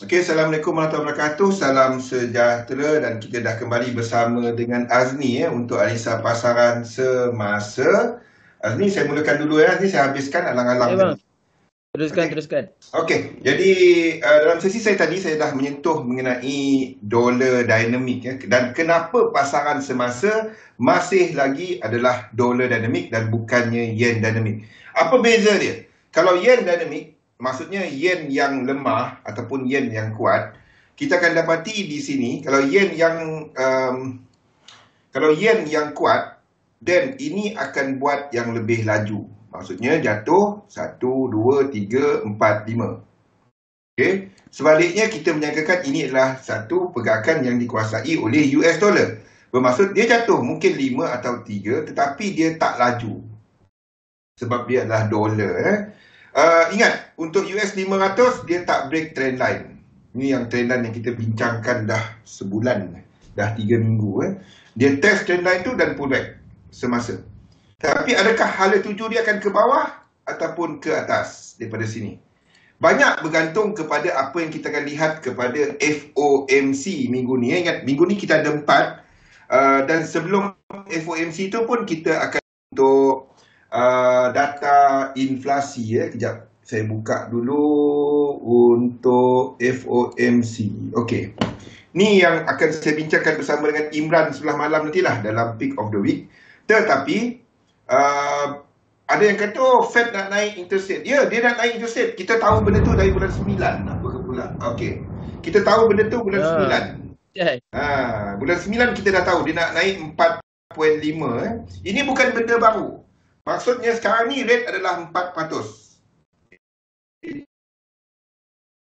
Okey, Assalamualaikum warahmatullahi wabarakatuh. Salam sejahtera dan kita dah kembali bersama dengan Azmi untuk analisa pasaran semasa. Azmi, saya mulakan dulu Azmi, saya habiskan alang-alang. Teruskan. Okey, jadi dalam sesi saya tadi saya dah menyentuh mengenai dolar dinamik dan kenapa pasaran semasa masih lagi adalah dolar dinamik dan bukannya yen dinamik. Apa beza dia? Kalau yen dinamik, maksudnya yen yang lemah ataupun yen yang kuat, kita akan dapati di sini kalau yen yang kuat, then ini akan buat yang lebih laju. Maksudnya jatuh 1, 2, 3, 4, 5. Okey. Sebaliknya kita menyangkakan ini adalah satu pergerakan yang dikuasai oleh US dollar. Bermaksud dia jatuh mungkin 5 atau 3 tetapi dia tak laju. Sebab dia adalah dolar. Ingat, untuk US 500 dia tak break trend line. Ini yang trend line yang kita bincangkan dah sebulan, dah 3 minggu. Dia test trend line tu dan pullback semasa. Tapi adakah hala tuju dia akan ke bawah ataupun ke atas daripada sini? Banyak bergantung kepada apa yang kita akan lihat kepada FOMC minggu ni. Ingat, minggu ni kita ada 4 dan sebelum FOMC tu pun kita akan untuk data inflasi. Kejap, saya buka dulu untuk FOMC. Okey. Ni yang akan saya bincangkan bersama dengan Imran sebelah malam nantilah dalam peak of the week. Tetapi ada yang kata, oh, Fed nak naik interest rate. Ya, dia nak naik interest rate. Kita tahu benda tu dari bulan 9. Apa ke pula? Okey. Kita tahu benda tu bulan 9. Bulan 9 kita dah tahu dia nak naik 4.5. Ini bukan benda baru. Maksudnya sekarang ni rate adalah 4%.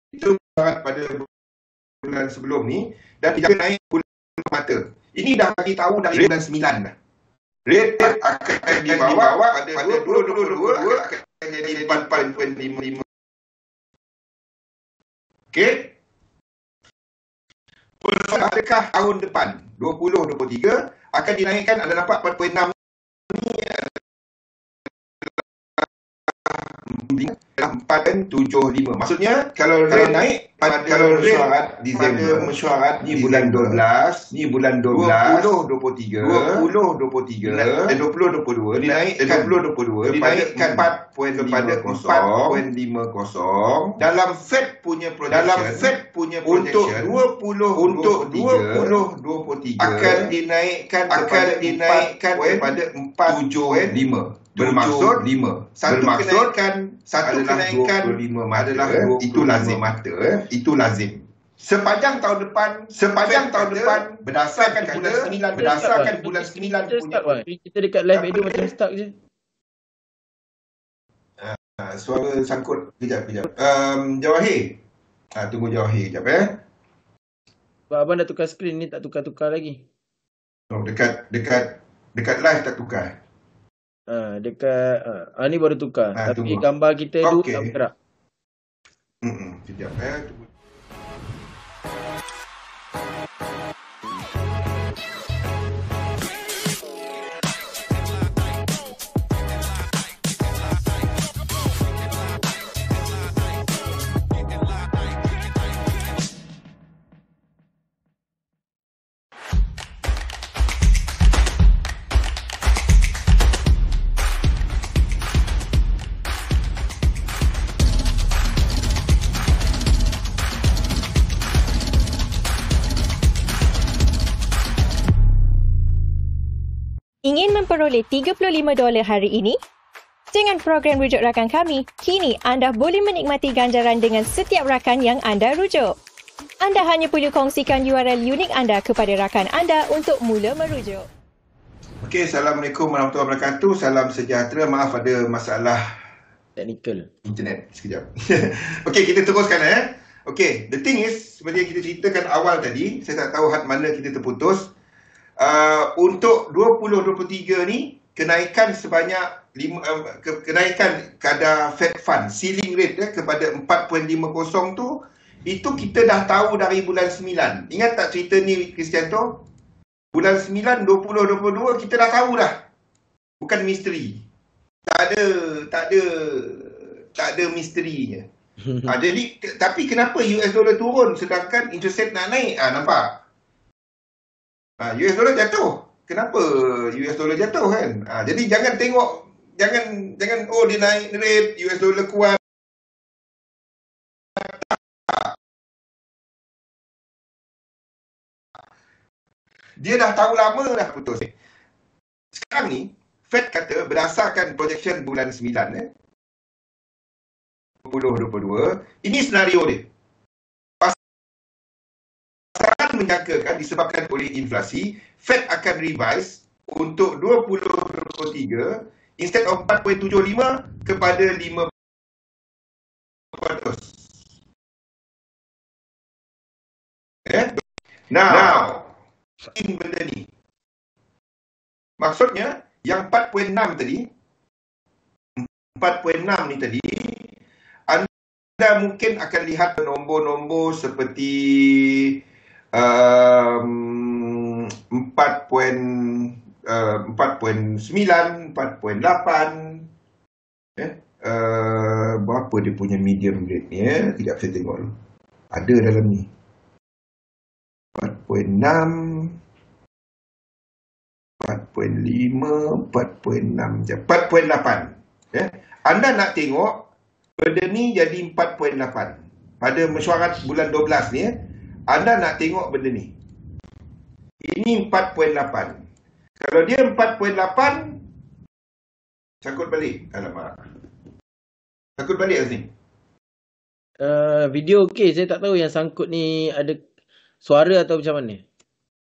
Itu pada bulan sebelum ni dan tidak naik bulan mata. Ini dah bagi tahu dari bulan 9 dah. Rate akan dibawa pada 2022 akan jadi 4.55. Okey. Adakah tahun depan 2023 akan dinaikkan? Anda nampak 4.6 ni 4.75. Maksudnya kalau naik pada mesyuarat Disember, mesyuarat ni bulan 12, ni bulan 12, 2023 dan 2022 dinaikkan 2022 dinaikkan 4.50 dalam Fed punya projection untuk 2023 akan dinaikkan kepada 4.75. Bermaksud satu kenaikan adalah itu lazim mata. Itu lazim. Sepanjang tahun depan berdasarkan bulan 9 punya. Kita dekat live Edu macam stuck je. Suara sangkut. Kejap. Jawahir. Tunggu Jawahir kejap Abang dah tukar skrin ni, tak tukar-tukar lagi. Oh, dekat live tak tukar. Ni baru tukar. Tapi tunggu. Gambar kita tu tak bergerak. Sekejap tunggu. Ingin memperoleh $35 hari ini? Dengan program rujuk rakan kami, kini anda boleh menikmati ganjaran dengan setiap rakan yang anda rujuk. Anda hanya perlu kongsikan URL unik anda kepada rakan anda untuk mula merujuk. Okey, Assalamualaikum warahmatullahi wabarakatuh. Salam sejahtera. Maaf ada masalah teknikal internet sekejap. Okey, kita teruskan Okey, the thing is, seperti yang kita ceritakan awal tadi, saya tak tahu had mana kita terputus. Untuk 2023 ni kenaikan sebanyak kenaikan kadar Fed Fund ceiling rate kepada 4.50 tu, itu kita dah tahu dari bulan 9. Ingat tak cerita ni, Kristianto? Bulan 9 2022 kita dah tahu dah. Bukan misteri. Tak ada misterinya. Jadi tapi kenapa US dollar turun sedangkan interest rate nak naik? Nampak? US dollar jatuh. Kenapa US dollar jatuh kan? Jadi jangan tengok, jangan oh dia naik rate, US dollar kuat. Dia dah tahu lama dah putus. Sekarang ni Fed kata berdasarkan projection bulan 9 2022, ini senario dia. Pasaran menyangkakan disebabkan oleh inflasi, Fed akan revise untuk 2023 instead of 4.75 kepada 5%. Now, benda ni. Maksudnya yang 4.6 tadi, 4.6 ni tadi, anda mungkin akan lihat nombor-nombor seperti 4.9, 4.8. Berapa dia punya medium rate ni? Sekejap saya tengok dulu. Ada dalam ni. 4.6, 4.5, 4.6 je. 4.8. Anda nak tengok benda ni jadi 4.8. Pada mesyuarat bulan 12 ni, anda nak tengok benda ni. Ini 4.8. Kalau dia 4.8, cakut balik. Alamak. Cakut balik sini. Video okey, saya tak tahu yang sangkut ni ada suara atau macam mana.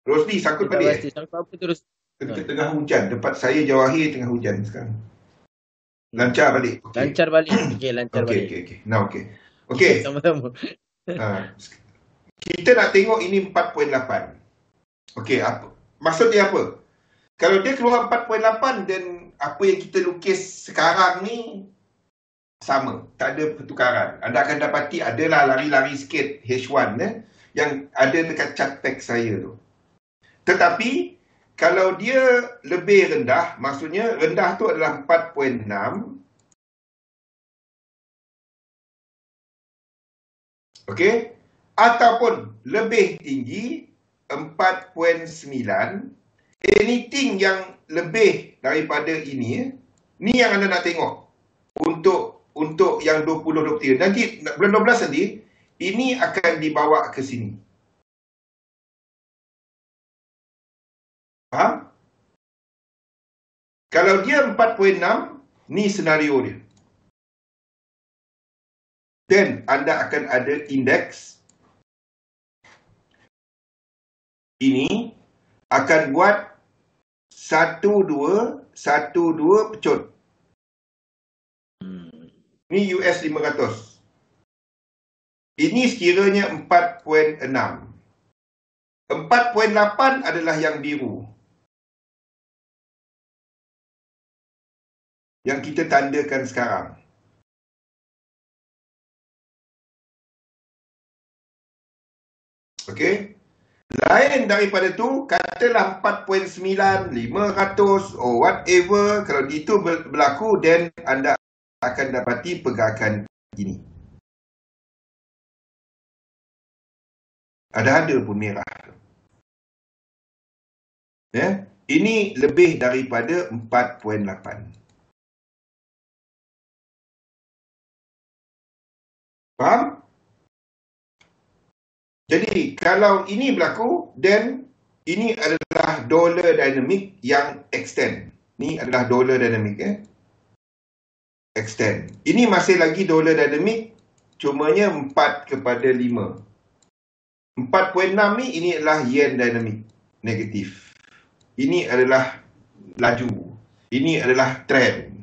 Rosli, sangkut balik. Sangkut apa terus? Tengah hujan. Tempat saya Jawahir tengah hujan sekarang. Lancar balik. Okay. Lancar balik. Okey, lancar balik. Okey. Now okey. Okey. Sama-sama. Kita nak tengok ini 4.8. Okey, apa? Maksud dia apa? Kalau dia keluar 4.8 dan apa yang kita lukis sekarang ni sama, tak ada pertukaran. Anda akan dapati adalah lari-lari sikit H1 yang ada dekat chart text saya tu. Tetapi kalau dia lebih rendah, maksudnya rendah tu adalah 4.6. Okey? Ataupun lebih tinggi 4.9. Anything yang lebih daripada ini, ni yang anda nak tengok untuk yang 2023. Nanti bulan 12 nanti ini akan dibawa ke sini. Faham? Kalau dia 4.6, ni senario dia. Dan anda akan ada indeks. Ini akan buat 12 pecut. Ini US 500. Ini sekiranya 4.6. 4.8 adalah yang biru. Yang kita tandakan sekarang. Okey? Lain daripada tu, katalah 4.9, 500 or whatever. Kalau itu berlaku, then anda akan dapati pergerakan ini. Ada pun merah. Ini lebih daripada 4.8. Faham? Jadi, kalau ini berlaku, then ini adalah dollar dynamic yang extend. Ini adalah dollar dynamic. Extend. Ini masih lagi dollar dynamic, cumanya 4/5. 4.6 ni, ini adalah yen dynamic, negatif. Ini adalah laju. Ini adalah trend.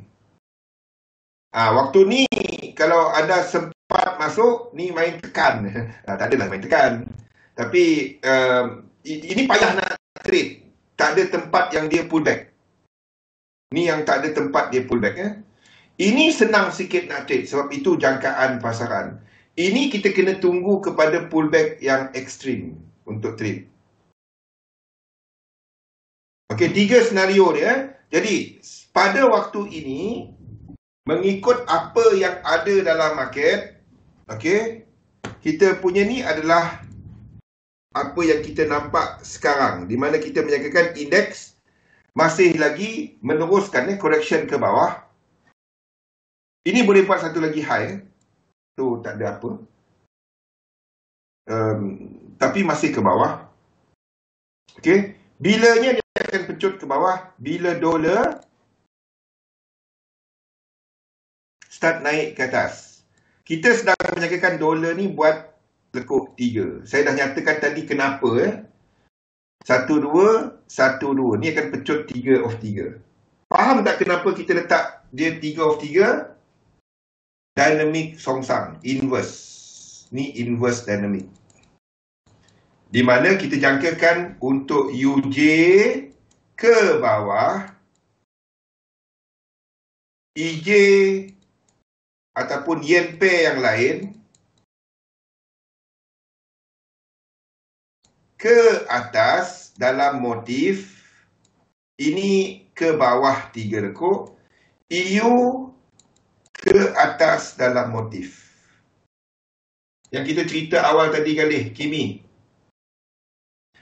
Waktu ni, kalau anda sempat masuk, ni main tekan. Tak adalah main tekan. Tapi, ini payah nak trade. Tak ada tempat yang dia pullback. Ni yang tak ada tempat dia pullback. Ini senang sikit nak trade. Sebab itu jangkaan pasaran. Ini kita kena tunggu kepada pullback yang ekstrim untuk trade. Okey, 3 senario dia. Jadi, pada waktu ini, mengikut apa yang ada dalam market, Okey. Kita punya ni adalah apa yang kita nampak sekarang, di mana kita menyangkakan indeks masih lagi meneruskan correction ke bawah. Ini boleh buat satu lagi high. Tu tak ada apa. Tapi masih ke bawah. Okey. Bilanya dia akan pecut ke bawah? Bila dolar start naik ke atas. Kita sedang menyangkakan dolar ni buat lekuk 3. Saya dah nyatakan tadi kenapa. 1, 2, 1, 2. Ni akan pecut 3 of 3. Faham tak kenapa kita letak dia 3 of 3? Dynamic songsang. Inverse. Ni inverse dynamic. Di mana kita jangkakan untuk UJ ke bawah, EJ ataupun yen pair yang lain ke atas dalam motif, ini ke bawah 3 lekuk, EU ke atas dalam motif. Yang kita cerita awal tadi kali, Kimi.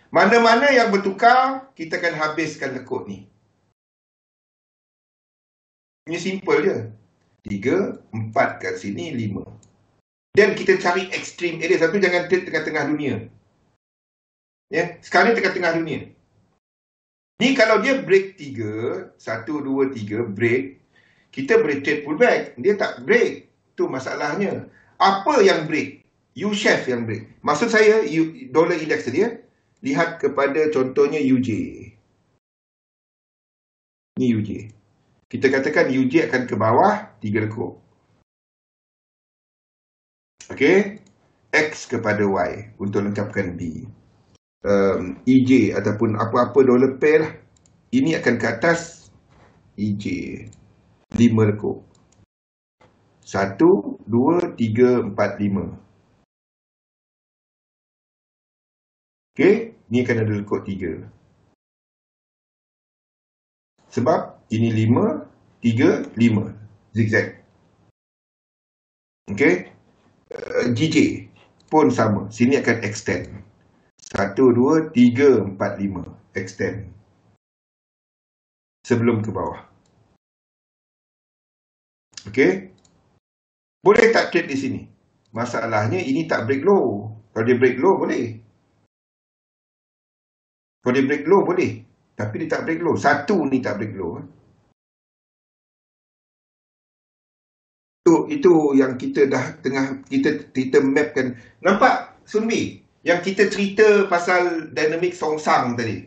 Mana-mana yang bertukar, kita akan habiskan lekuk ni. Ini simple je. 3, 4 kat sini, 5. Dan kita cari extreme area. Satu, jangan tengah-tengah dunia. Ya, sekarang ni tengah-tengah dunia. Ni kalau dia break 3, 1, 2, 3, break, kita boleh trade pullback. Dia tak break. Tu masalahnya. Apa yang break? U-shape yang break. Maksud saya, dollar index dia, lihat kepada contohnya UJ. Ni UJ. Kita katakan UJ akan ke bawah 3 lekuk. Okey. X kepada Y untuk lengkapkan B. EJ ataupun apa-apa dollar pair lah. Ini akan ke atas EJ. 5 lekuk. 1, 2, 3, 4, 5. Okey. Ni akan ada lekuk 3. Sebab ini 5, 3, 5. Zigzag. Okey. GJ pun sama. Sini akan extend. 1, 2, 3, 4, 5. Extend. Sebelum ke bawah. Okey. Boleh tak trade di sini? Masalahnya ini tak break low. Kalau dia break low boleh. Kalau dia break low boleh. Tapi dia tak break low. Satu ni tak break low. Itu yang kita dah tengah kita mapkan. Nampak Sunbi? Yang kita cerita pasal dynamic songsang tadi.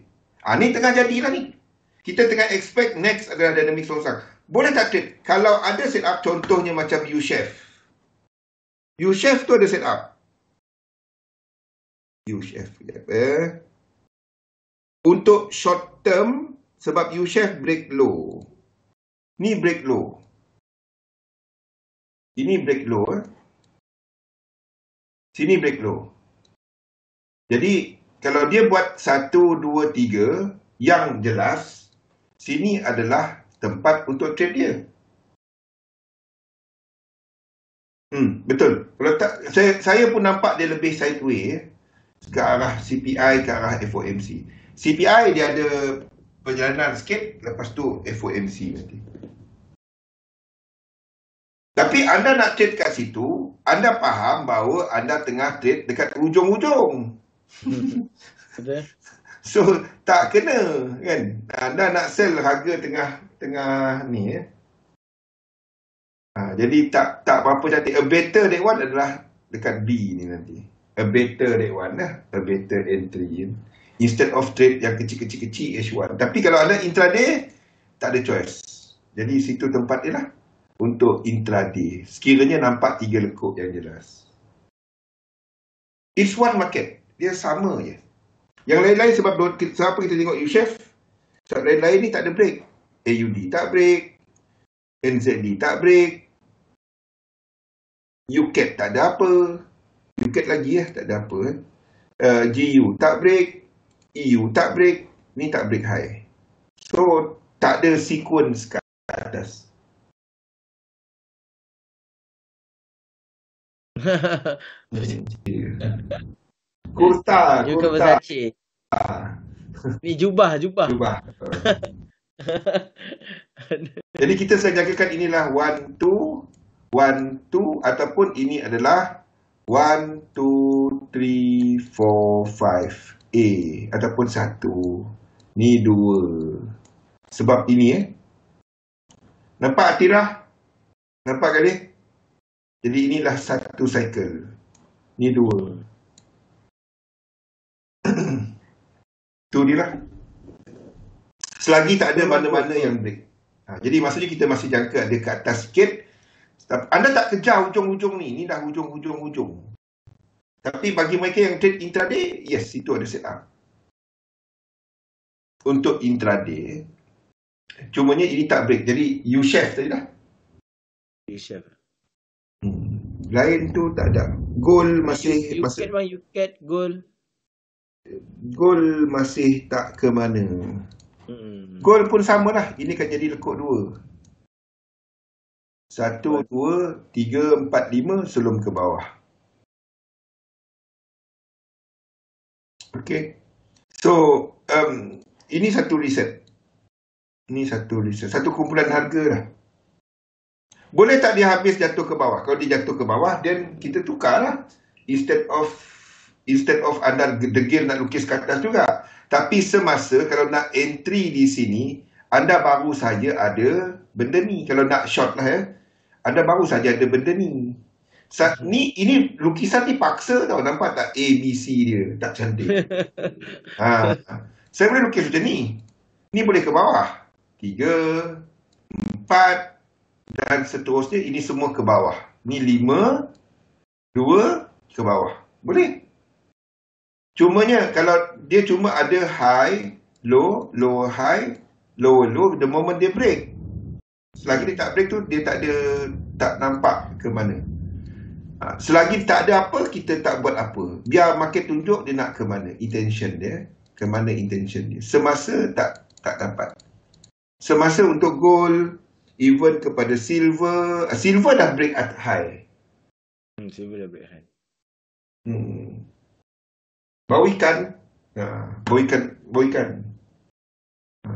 Ni tengah jadilah ni. Kita tengah expect next adalah dynamic songsang. Boleh tak trade? Kalau ada setup contohnya macam U-shape. U-shape tu ada setup. U-shape. Untuk short term, sebab U-shape break low. Ni break low. Ini break low. Sini break low. Jadi, kalau dia buat 1, 2, 3, yang jelas, sini adalah tempat untuk trade dia. Betul. Kalau tak, saya pun nampak dia lebih sideways ke arah CPI, ke arah FOMC. CPI dia ada perjalanan sikit, lepas tu FOMC nanti. Tapi anda nak trade kat situ, anda faham bahawa anda tengah trade dekat ujung-ujung. So, tak kena kan. Anda nak sell harga tengah ni. Jadi tak apa cantik. A better that one adalah dekat B ni nanti. A better that one lah. A better entry. Instead of trade yang kecil-kecil H1. Tapi kalau anda intraday, tak ada choice. Jadi situ tempat dia lah. Untuk intraday. Sekiranya nampak 3 lekuk yang jelas. It's one market. Dia sama je. Yang lain-lain sebab kita tengok U-shape. Sebab lain-lain ni tak ada break. AUD tak break. NZD tak break. UCAT tak ada apa. UCAT lagi tak ada apa. GU tak break. EU tak break. Ni tak break high. So, tak ada sequence kat atas. Kurta. You ke Versace. Ni jubah. Cuba. Jadi kita sengajakan inilah 1, 2 ataupun ini adalah 1, 2, 3, 4, 5 A ataupun 1. Ni 2. Sebab ini nampak Atirah? Nampak kali? Jadi inilah 1 cycle. Ni 2. Tu dia lah. Selagi tak ada mana-mana yang break. Jadi maksudnya kita masih jangka ada ke atas sikit. Anda tak kejar hujung-hujung ni. Ni dah hujung-hujung. Tapi bagi mereka yang trade intraday, yes, itu ada setup. Untuk intraday, cumanya ini tak break. Jadi U-shape tadi dah. U-shape. Lain tu tak ada. Gold masih... U-cat, gold. Gold masih tak ke mana. Gold pun sama lah. Ini kan jadi lekuk 2. 1, 2, 3, 4, 5 sebelum ke bawah. Okay. So, ini satu riset. Satu kumpulan harga lah. Boleh tak dia habis jatuh ke bawah? Kalau dia jatuh ke bawah, then kita tukar lah. Instead of anda degil nak lukis ke atas juga. Tapi semasa kalau nak entry di sini, anda baru saja ada benda ni. Kalau nak short lah ya, anda baru saja ada benda ni. Ini lukisan ni paksa tau. Nampak tak A, B, C dia? Tak cantik. Saya boleh lukis macam ni. Ni boleh ke bawah. 3, 4 dan seterusnya. Ini semua ke bawah. Ni 5, 2 ke bawah. Boleh. Cumanya kalau dia cuma ada high, low, low high, low low, the moment dia break. Selagi dia tak break tu, dia tak nampak ke mana. Selagi tak ada apa, kita tak buat apa. Biar market tunjuk dia nak ke mana intention dia, ke mana intention dia. Semasa tak dapat. Semasa untuk gold, even kepada silver, silver dah break at high. Silver dah break high. Bau ikan. Bau ikan.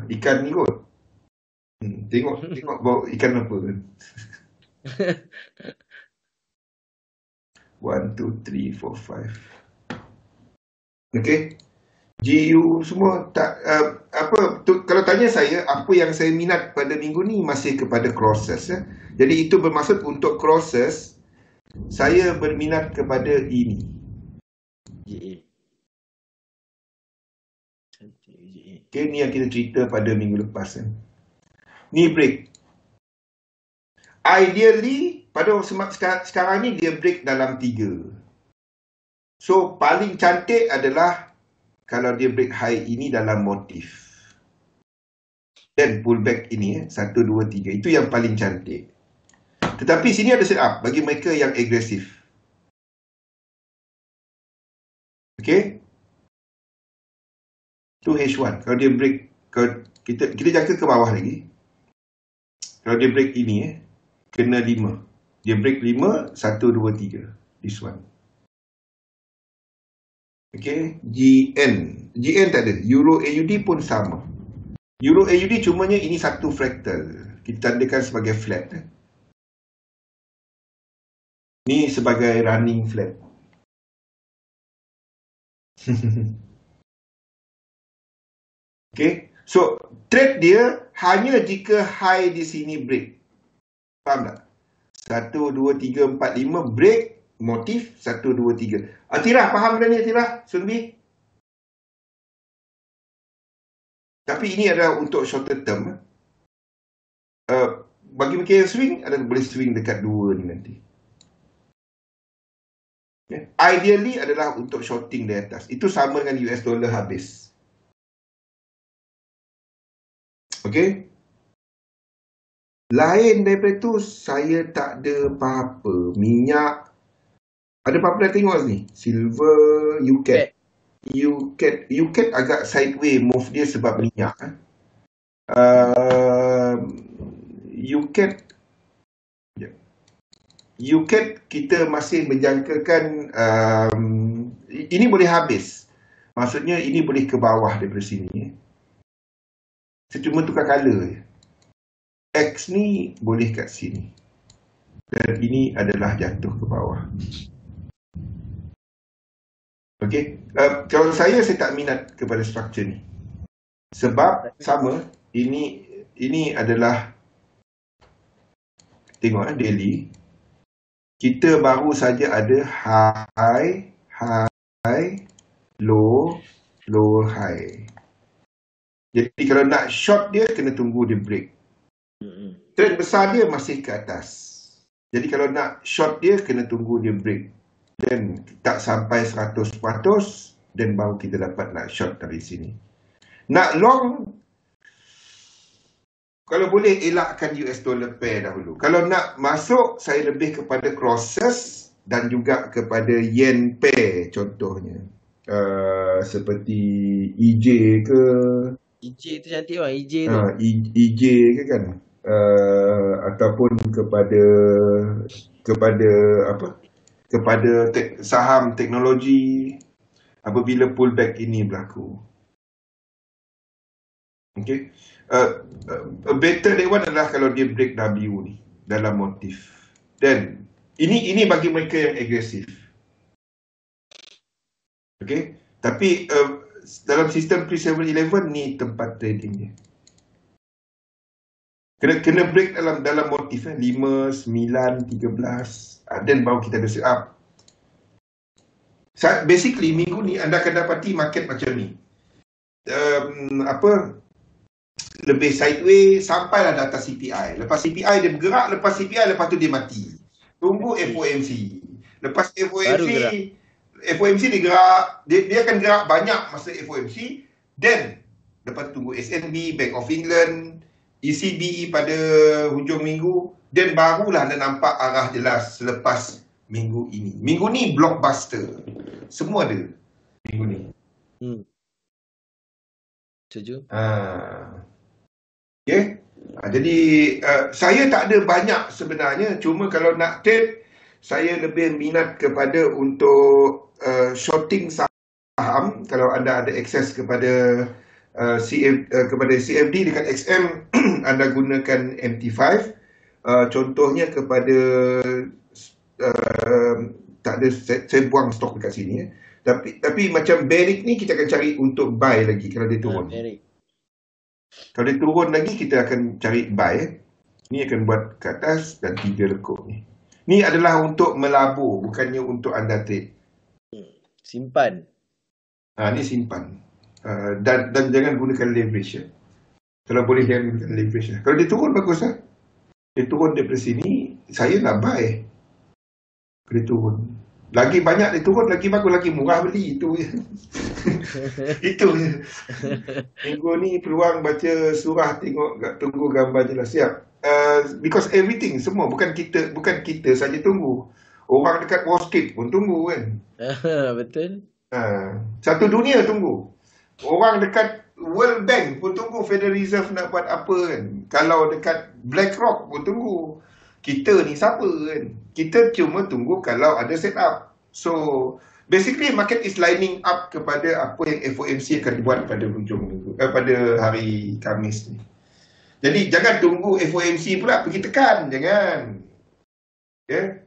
Ikan ni kot. Tengok bau ikan apa. 1, 2, 3, 4, 5. Okay. GU semua tak kalau tanya saya apa yang saya minat pada minggu ni masih kepada crosses ya. Jadi itu bermaksud untuk crosses saya berminat kepada ini. Okay, ni yang kita cerita pada minggu lepas kan. Ni break. Ideally pada sekarang ni dia break dalam 3. So paling cantik adalah kalau dia break high ini dalam motif. Dan pullback ini 1, 2, 3. Itu yang paling cantik. Tetapi sini ada setup bagi mereka yang agresif. Okay. Tu H1. Kalau dia break, kita jangka ke bawah lagi. Kalau dia break ini kena 5. Dia break 5, 1, 2, 3. This one. Okay. GN tak ada. Euro AUD pun sama. Euro AUD cumanya ini satu fractal. Kita tandakan sebagai flat. Ni sebagai running flat. Okay. So, trade dia hanya jika high di sini break. Faham tak? 1, 2, 3, 4, 5 break. Motif 1, 2, 3. Atirah, faham benda ni Atirah? Sunbi? Tapi ini adalah untuk shorter term. Bagi mereka yang swing, ada boleh swing dekat 2 ni nanti. Okay. Ideally adalah untuk shorting di atas. Itu sama dengan US dollar habis. Okay. Lain daripada tu, saya tak ada apa-apa. Minyak. Ada apa-apa dah tengok ni? Silver, UCAT. UCAT agak sideways move dia sebab minyak. UCAT. kita masih menjangkakan ini boleh habis. Maksudnya ini boleh ke bawah daripada sini. Saya cuma tukar color je. X ni boleh kat sini. Dan ini adalah jatuh ke bawah. Okey. Kalau saya tak minat kepada struktur ni. Sebab sama, ini adalah, tengok daily. Kita baru saja ada high, low, high. Jadi kalau nak short dia, kena tunggu dia break. Trend besar dia masih ke atas. Jadi kalau nak short dia, kena tunggu dia break. Dan tak sampai 100%, dan baru kita dapat nak short dari sini. Nak long, kalau boleh elakkan US dollar pair dahulu. Kalau nak masuk, saya lebih kepada crosses dan juga kepada yen pair contohnya. Seperti EJ ke. EJ tu cantik bang, EJ tu. EJ ke kan. Ataupun kepada saham teknologi apabila pullback ini berlaku. Okay. Better day one adalah kalau dia break W ni dalam motif. Dan ini bagi mereka yang agresif. Okay. Tapi dalam sistem pre-7-11 ni tempat trading dia. Kena break dalam motif 5, 9, 13, dan baru kita ada set up. Basically minggu ni anda akan dapati market macam ni. Lebih sideways sampailah data CPI. Lepas CPI dia bergerak, lepas tu dia mati. Tunggu FOMC. Lepas FOMC dia gerak, dia akan gerak banyak masa FOMC, then lepas tunggu SNB, Bank of England, ECB pada hujung minggu, dan barulah anda nampak arah jelas selepas minggu ini. Minggu ni blockbuster. Semua ada minggu ni. Setuju. Okay. Jadi saya tak ada banyak sebenarnya. Cuma kalau nak trade, saya lebih minat kepada untuk shorting saham. Kalau anda ada akses kepada kepada CFD dekat XM, anda gunakan MT5. Contohnya kepada tak ada, saya buang stok dekat sini. Tapi macam Barrick ni kita akan cari untuk buy lagi kalau dia turun. Kalau dia turun lagi kita akan cari buy. Ni akan buat ke atas dan 3 lekuk ni. Ni adalah untuk melabur, bukannya untuk anda trade. Simpan. Ni simpan. Dan jangan gunakan leverage ya. Kalau boleh jangan gunakan leverage ya. Kalau dia turun bagus lah. Dia turun daripada sini, saya nak buy. Kalau dia turun. Lagi banyak dia turun, lagi bagus, lagi murah beli. Itu je. Itu je. Minggu ni peluang baca surah, tunggu gambar jelas. Siap. Because everything, semua. Bukan kita saja tunggu. Orang dekat Wall Street pun tunggu kan. Betul. Satu dunia tunggu. Orang dekat World Bank pun tunggu Federal Reserve nak buat apa kan. Kalau dekat BlackRock pun tunggu. Kita ni siapa kan. Kita cuma tunggu kalau ada set up. So basically market is lining up kepada apa yang FOMC akan buat pada hujung minggu, pada hari Khamis ni. Jadi jangan tunggu FOMC pula pergi tekan. Jangan.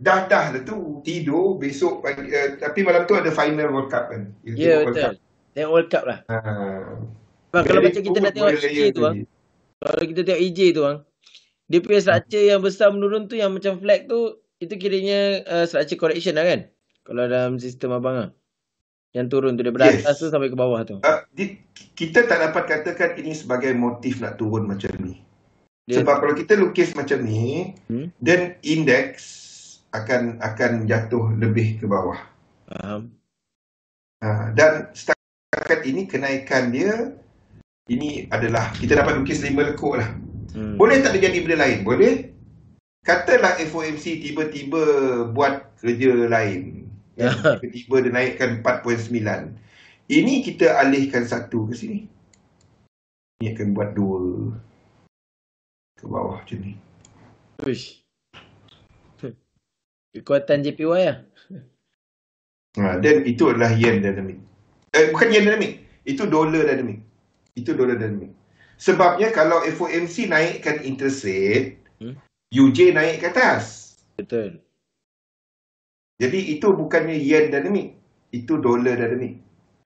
Dah lah tu. Tidur besok pagi. Tapi malam tu ada final World Cup kan. Ya betul. Tengok World Cup lah. Bang, kalau macam kita nak tengok EJ tu bang. Kalau kita tengok EJ tu bang. Dia punya structure yang besar menurun tu, yang macam flag tu, itu kiranya structure correction lah kan? Kalau dalam sistem abang lah. Yang turun tu daripada atas tu sampai ke bawah tu. Kita tak dapat katakan ini sebagai motif nak turun macam ni. Sebab kalau kita lukis macam ni, then indeks akan jatuh lebih ke bawah. Faham. Dan setakat ini kenaikan dia, ini adalah, kita dapat lukis 5 lekuk lah. Boleh tak terjadi benda lain? Boleh. Katalah FOMC tiba-tiba buat kerja lain. Tiba-tiba dia naikkan 4.9. Ini kita alihkan 1 ke sini. Ini akan buat 2 ke bawah macam ni. Uish. Kekuatan JPY lah. Dan itu adalah yen dynamic. Bukan yen dynamic. Itu dollar dynamic. Sebabnya kalau FOMC naikkan interest rate, UJ naik ke atas. Betul. Jadi itu bukannya yen dynamic. Itu dollar dynamic.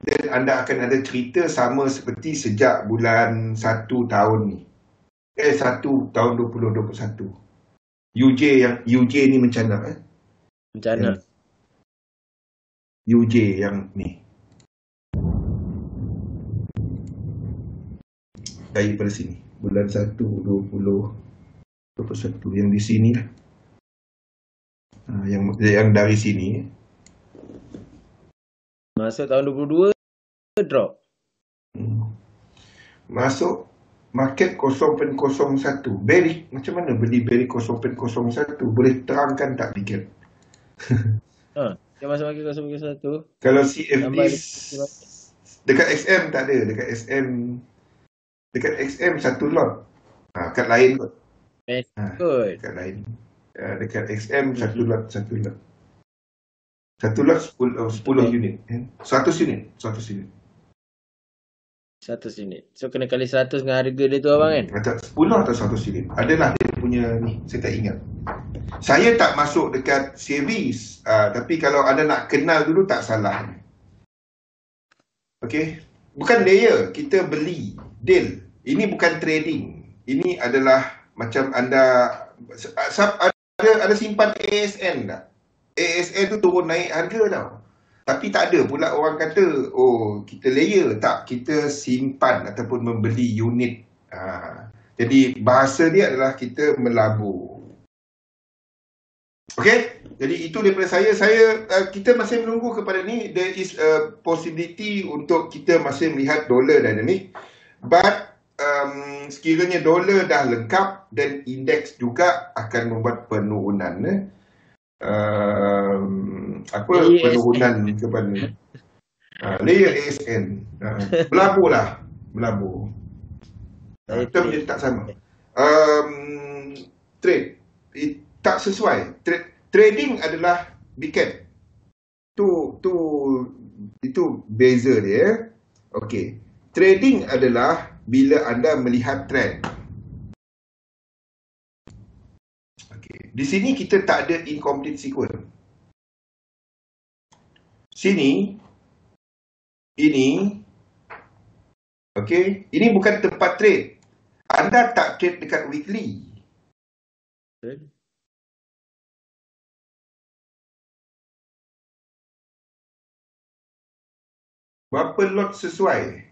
Dan anda akan ada cerita sama seperti sejak bulan 1 tahun ni. 1 tahun 2021. UJ ni mencana. Bencana. UJ yang ni. Daripada sini. Bulan 1, 2021. Yang di sini lah. Yang dari sini. Masuk tahun 22, drop. Masuk market 0.01. Bearish. Macam mana beli bearish 0.01? Boleh terangkan tak sikit? Dia masuk market 0.01. Kalau CFD dekat XM tak ada. Dekat XM satu lot. Kat lain kot. Kat lain. Dekat XM satu lot. Satu lot 10 unit. 100 unit. 100 unit. So kena kali 100 dengan harga dia tu abang kan? 10 atau 100 unit. Adalah dia punya ni. Saya tak ingat. Saya tak masuk dekat series. Tapi kalau anda nak kenal dulu tak salah. Okay. Bukan layer. Kita beli. Deal. Ini bukan trading. Ini adalah macam anda ada simpan ASN tak? ASN tu turun naik harga tau. Tapi tak ada pula orang kata, kita layer. Tak, kita simpan ataupun membeli unit. Jadi bahasa dia adalah kita melabur. Okay? Jadi itu daripada saya. Kita masih menunggu kepada ni. There is a possibility untuk kita masih melihat dollar dynamic. But sekiranya dolar dah lengkap dan indeks juga akan membuat penurunan. Penurunan kepada layer ASN. Melabur. Term dia tak sama. Trade tak sesuai. Trading adalah weekend. Itu beza dia. Okey. Trading adalah bila anda melihat trend. Okey. Di sini kita tak ada incomplete sequence. Sini, ini, okey, ini bukan tempat trade. Anda tak trade dekat weekly. Berapa lot sesuai?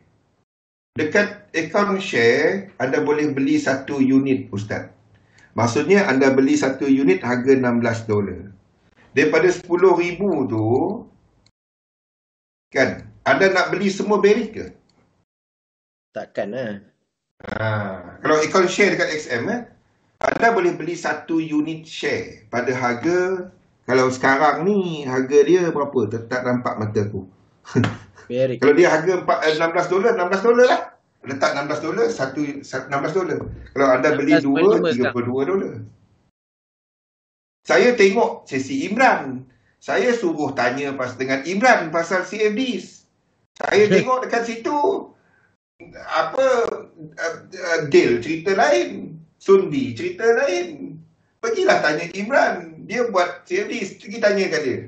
Dekat account share, anda boleh beli 1 unit, Ustaz. Maksudnya anda beli 1 unit harga $16. Daripada 10,000 tu, kan, anda nak beli semua bearish ke? Takkan lah. Kalau account share dekat XM, anda boleh beli 1 unit share pada harga, kalau sekarang ni harga dia berapa? Tak nampak mata aku. Kalau dia harga $16 lah. Letak $16, $16. Kalau anda beli 2, $32. Saya tengok sesi Imran. Saya suruh tanya dengan Imran pasal CFDs. Saya tengok dekat situ deal cerita lain, Sundi cerita lain. Pergilah tanya Imran, dia buat CFDs, pergi tanya kat dia.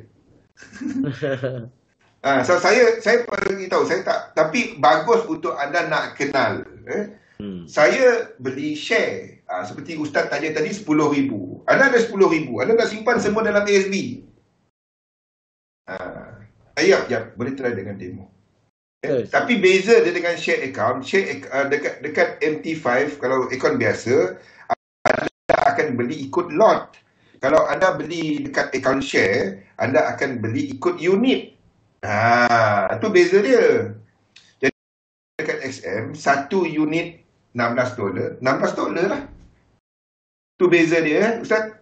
So saya beritahu, saya tak, tapi bagus untuk anda nak kenal. Saya beli share. Seperti Ustaz tanya tadi, 10,000. Anda ada 10,000. Anda nak simpan semua dalam ASB. Ya, boleh try dengan demo. Tapi beza dia dengan share account. Dekat MT5, kalau account biasa, anda akan beli ikut lot. Kalau anda beli dekat account share, anda akan beli ikut unit. Itu beza dia. Jadi dekat XM, 1 unit $16. $16 lah. Itu beza dia, Ustaz.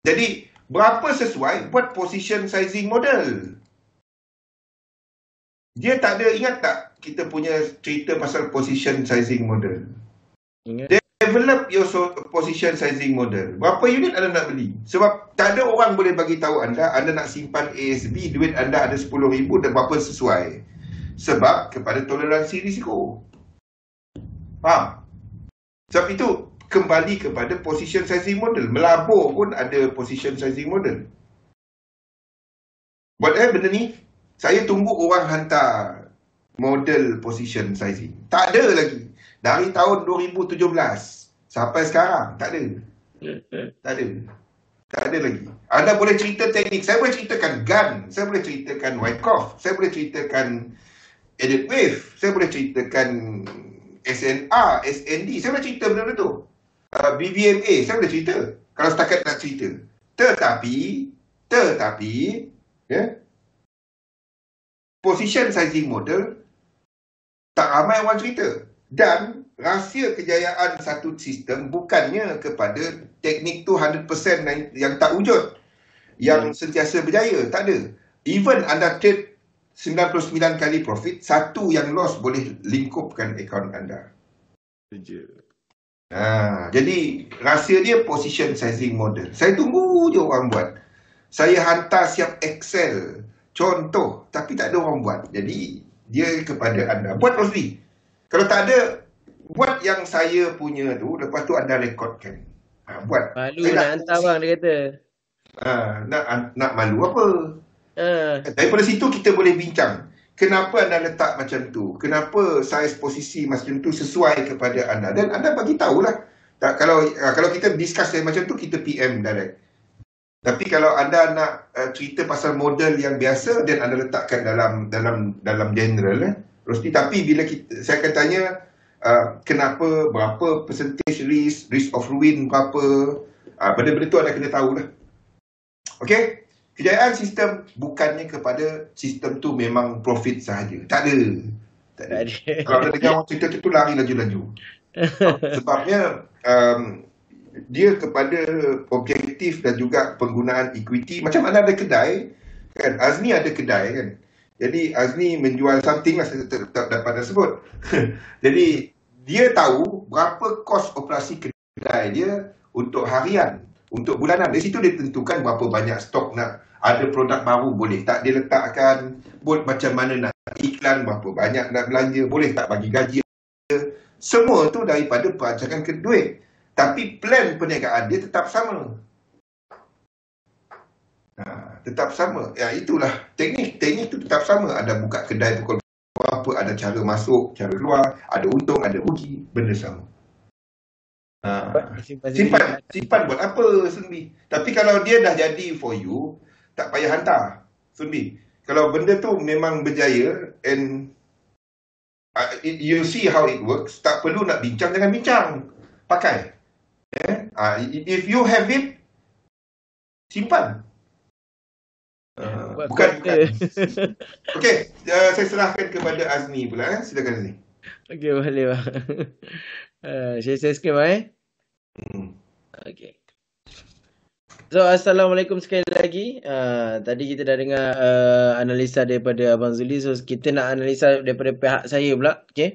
Jadi, berapa sesuai buat position sizing model? Dia tak ada, ingat tak kita punya cerita pasal position sizing model? Ingat. There develop your position sizing model. Berapa unit anda nak beli? Sebab tak ada orang boleh bagi tahu anda nak simpan ASB, duit anda ada 10,000 dan berapa sesuai. Sebab kepada toleransi risiko. Faham? Sebab itu kembali kepada position sizing model. Melabur pun ada position sizing model. Buat benda ni, saya tunggu orang hantar model position sizing. Tak ada lagi. Dari tahun 2017 sampai sekarang, tak ada. Tak ada lagi. Anda boleh cerita teknik. Saya boleh ceritakan GAN. Saya boleh ceritakan Wyckoff. Saya boleh ceritakan Edit Wave. Saya boleh ceritakan SNR, SND. Saya boleh cerita benda-benda tu. BVMA. Saya boleh cerita. Kalau setakat nak cerita. Tetapi, position sizing model tak ramai orang cerita. Dan rahsia kejayaan satu sistem bukannya kepada teknik tu 100% yang tak wujud, yang sentiasa berjaya. Tak ada. Even anda trade 99 kali profit, satu yang loss boleh lingkupkan akaun anda. Jadi rahsia dia position sizing model. Saya tunggu je orang buat. Saya hantar siap Excel contoh, tapi tak ada orang buat. Jadi dia kepada anda, buat Rosli. Kalau tak ada, buat yang saya punya tu, lepas tu anda rekodkan. Buat. Malu nak hantar bang, dia kata. Nak malu apa? Daripada situ kita boleh bincang. Kenapa anda letak macam tu? Kenapa saiz posisi macam tu sesuai kepada anda? Dan anda bagi tahulah. Kalau kita discuss macam tu, kita PM direct. Tapi kalau anda nak cerita pasal model yang biasa, dan anda letakkan dalam general, tapi bila saya akan tanya kenapa, berapa percentage risk of ruin berapa, benda-benda tu anda kena tahulah. Okey? Kejayaan sistem bukannya kepada sistem tu memang profit sahaja. Tak ada. Kalau anda dengar orang cerita tu, lari laju-laju. Sebabnya dia kepada objektif dan juga penggunaan equity. Macam anda ada kedai kan, Azni ada kedai kan, jadi Azni menjual something lah, saya tak dapat sebut. Jadi dia tahu berapa kos operasi kedai dia untuk harian, untuk bulanan. Dari situ dia tentukan berapa banyak stok nak, ada produk baru boleh tak dia letakkan, buat macam mana nak iklan, berapa banyak nak belanja, boleh tak bagi gaji. Semua tu daripada perancangan ke duit. Tapi plan perniagaan dia tetap sama. Tetap sama. Ya, itulah teknik. Teknik tu tetap sama. Ada buka kedai pukul berapa, ada cara masuk, cara keluar, ada untung, ada rugi, benda sama. Simpan buat apa, Sunbi? Tapi kalau dia dah jadi for you, tak payah hantar, Sunbi. Kalau benda tu memang berjaya and you see how it works, tak perlu nak bincang, jangan bincang. Pakai. If you have it, simpan. Bukan. Okey, saya serahkan kepada Azmi pula. Silakan Azmi. Okey, boleh bang. Saya sikit bang. Okey. So, Assalamualaikum sekali lagi. Tadi kita dah dengar analisa daripada Abang Zuli. So, kita nak analisa daripada pihak saya pula. Okey.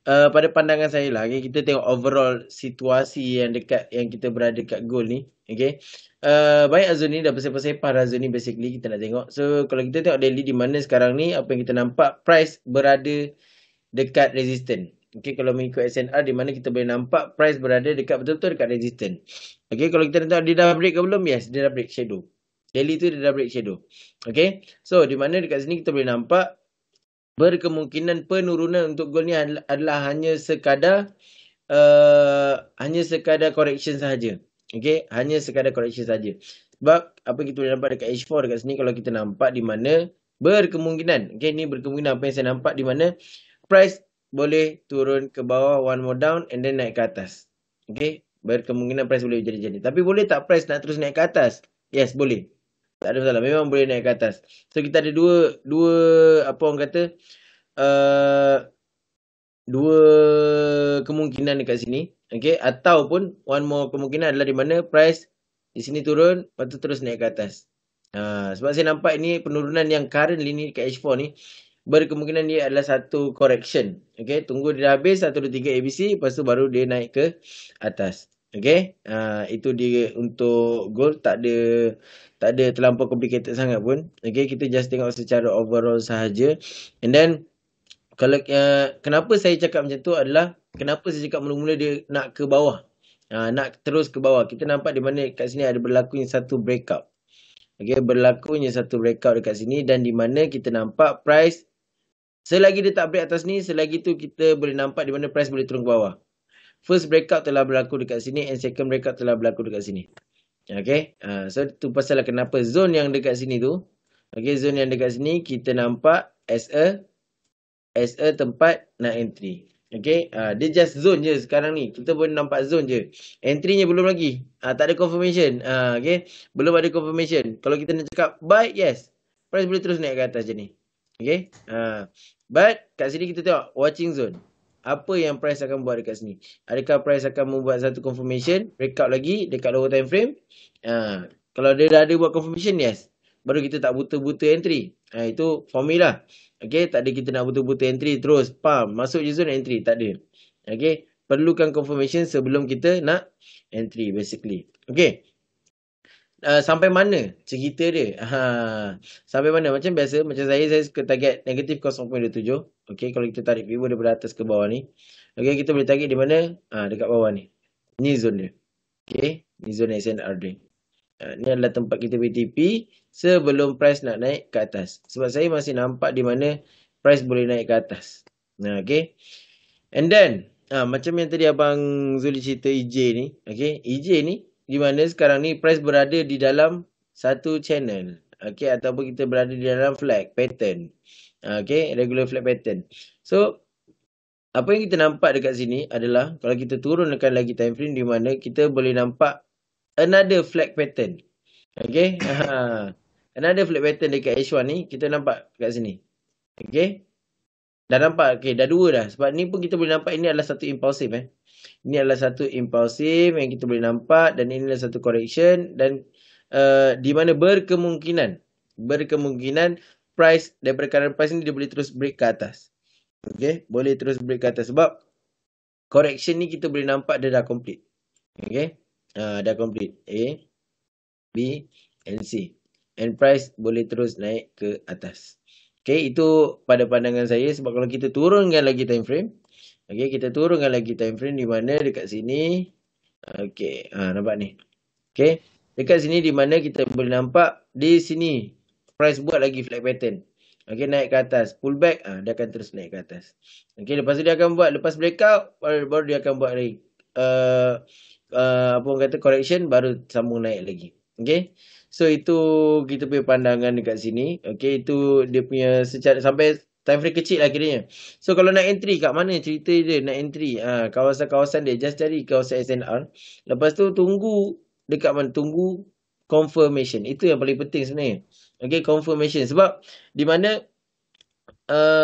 Pada pandangan saya lah, okay, kita tengok overall situasi yang kita berada dekat goal ni. Okay. Baik Azuni dah bersepah-sepah Azuni basically kita nak tengok. So kalau kita tengok daily di mana sekarang ni, apa yang kita nampak, price berada dekat resistance. Okay, kalau mengikut SNR di mana kita boleh nampak price berada dekat betul-betul dekat resistance. Okay, kalau kita tengok dia dah break ke belum? Yes, dia dah break shadow. Daily tu dia dah break shadow. Okay, so di mana dekat sini kita boleh nampak berkemungkinan penurunan untuk gold ni adalah hanya sekadar correction sahaja. Okey, hanya sekadar correction sahaja. Sebab apa kita boleh nampak dekat H4 dekat sini, kalau kita nampak di mana berkemungkinan, okey, ni berkemungkinan apa yang saya nampak di mana price boleh turun ke bawah, one more down and then naik ke atas. Okey, berkemungkinan price boleh jadi. Tapi boleh tak price nak terus naik ke atas? Yes, boleh. Tak ada masalah. Memang boleh naik ke atas. So, kita ada dua apa orang kata, dua kemungkinan dekat sini. Okay. Ataupun one more kemungkinan adalah di mana price di sini turun, lepas tu terus naik ke atas. Sebab saya nampak ini penurunan yang currently ni dekat H4 ni, berkemungkinan dia adalah satu correction. Okay, tunggu dia dah habis 1, 2, 3 ABC, lepas tu baru dia naik ke atas. Okay, itu dia untuk gold, tak ada terlampau complicated sangat pun. Okay, kita just tengok secara overall sahaja. And then kalau kenapa saya cakap macam tu adalah kenapa saya cakap mula-mula dia nak ke bawah. Nak terus ke bawah. Kita nampak di mana kat sini ada berlakunya satu breakout. Okay, berlakunya satu breakout dekat sini dan di mana kita nampak price selagi dia tak break atas ni, selagi tu kita boleh nampak di mana price boleh turun ke bawah. First breakout telah berlaku dekat sini and second breakout telah berlaku dekat sini. Okay, so tu pasal lah kenapa zone yang dekat sini tu, okay, zone yang dekat sini kita nampak as a tempat nak entry. Okay, dia just zone je sekarang ni. Kita boleh nampak zone je. Entry-nya belum lagi. Tak ada confirmation. Okay, belum ada confirmation. Kalau kita nak cakap buy, yes. Price boleh terus naik ke atas je ni. Okay, but kat sini kita tengok watching zone. Apa yang price akan buat dekat sini? Adakah price akan membuat satu confirmation, breakout lagi dekat lower time frame? Kalau dia dah ada buat confirmation, yes. Baru kita tak buta-buta entry. Itu formula. Okay, tak ada kita nak buta-buta entry terus pam masuk je zone entry, tak ada. Okay, perlukan confirmation sebelum kita nak entry basically. Okay, sampai mana cerita dia? Sampai mana? Macam biasa, macam saya suka target negatif 0.27. Okay, kalau kita tarik viewer daripada atas ke bawah ni. Okay, kita boleh target di mana? Dekat bawah ni. Ni zone dia. Okay, ni zone SNR dia. Ni adalah tempat kita BTP sebelum price nak naik ke atas. Sebab saya masih nampak di mana price boleh naik ke atas. Okay. And then, macam yang tadi Abang Zuli cerita EJ ni. Okay, EJ ni di mana sekarang ni price berada di dalam satu channel. Okay, ataupun kita berada di dalam flag pattern. Okay, regular flag pattern. So, apa yang kita nampak dekat sini adalah kalau kita turunkan lagi time frame di mana kita boleh nampak another flag pattern. Okay, another flag pattern dekat H1 ni kita nampak kat sini. Okay, dah nampak. Okay, dah dua dah. Sebab ni pun kita boleh nampak ini adalah satu impulsif. Ini adalah satu impulsif yang kita boleh nampak dan ini adalah satu correction dan di mana berkemungkinan price daripada current price ni dia boleh terus break ke atas. Okay, boleh terus break ke atas sebab correction ni kita boleh nampak dia dah complete. Okay, dah complete A, B and C. And price boleh terus naik ke atas. Okay, itu pada pandangan saya sebab kalau kita turunkan lagi time frame. Okay, kita turunkan lagi time frame di mana dekat sini. Okay, nampak ni. Okay, dekat sini di mana kita boleh nampak di sini price buat lagi flag pattern. Okay, naik ke atas. Pull back, dia akan terus naik ke atas. Okay, lepas tu dia akan buat, lepas breakout, baru dia akan buat lagi. Apa orang kata correction, baru sambung naik lagi. Okay, so itu kita punya pandangan dekat sini. Okay, itu dia punya secara sampai time frame kecil lah kiranya. So kalau nak entry kat mana cerita dia nak entry? Kawasan-kawasan dia just cari kawasan SNR. Lepas tu tunggu dekat mana? Tunggu confirmation. Itu yang paling penting sebenarnya. Okay, confirmation. Sebab di mana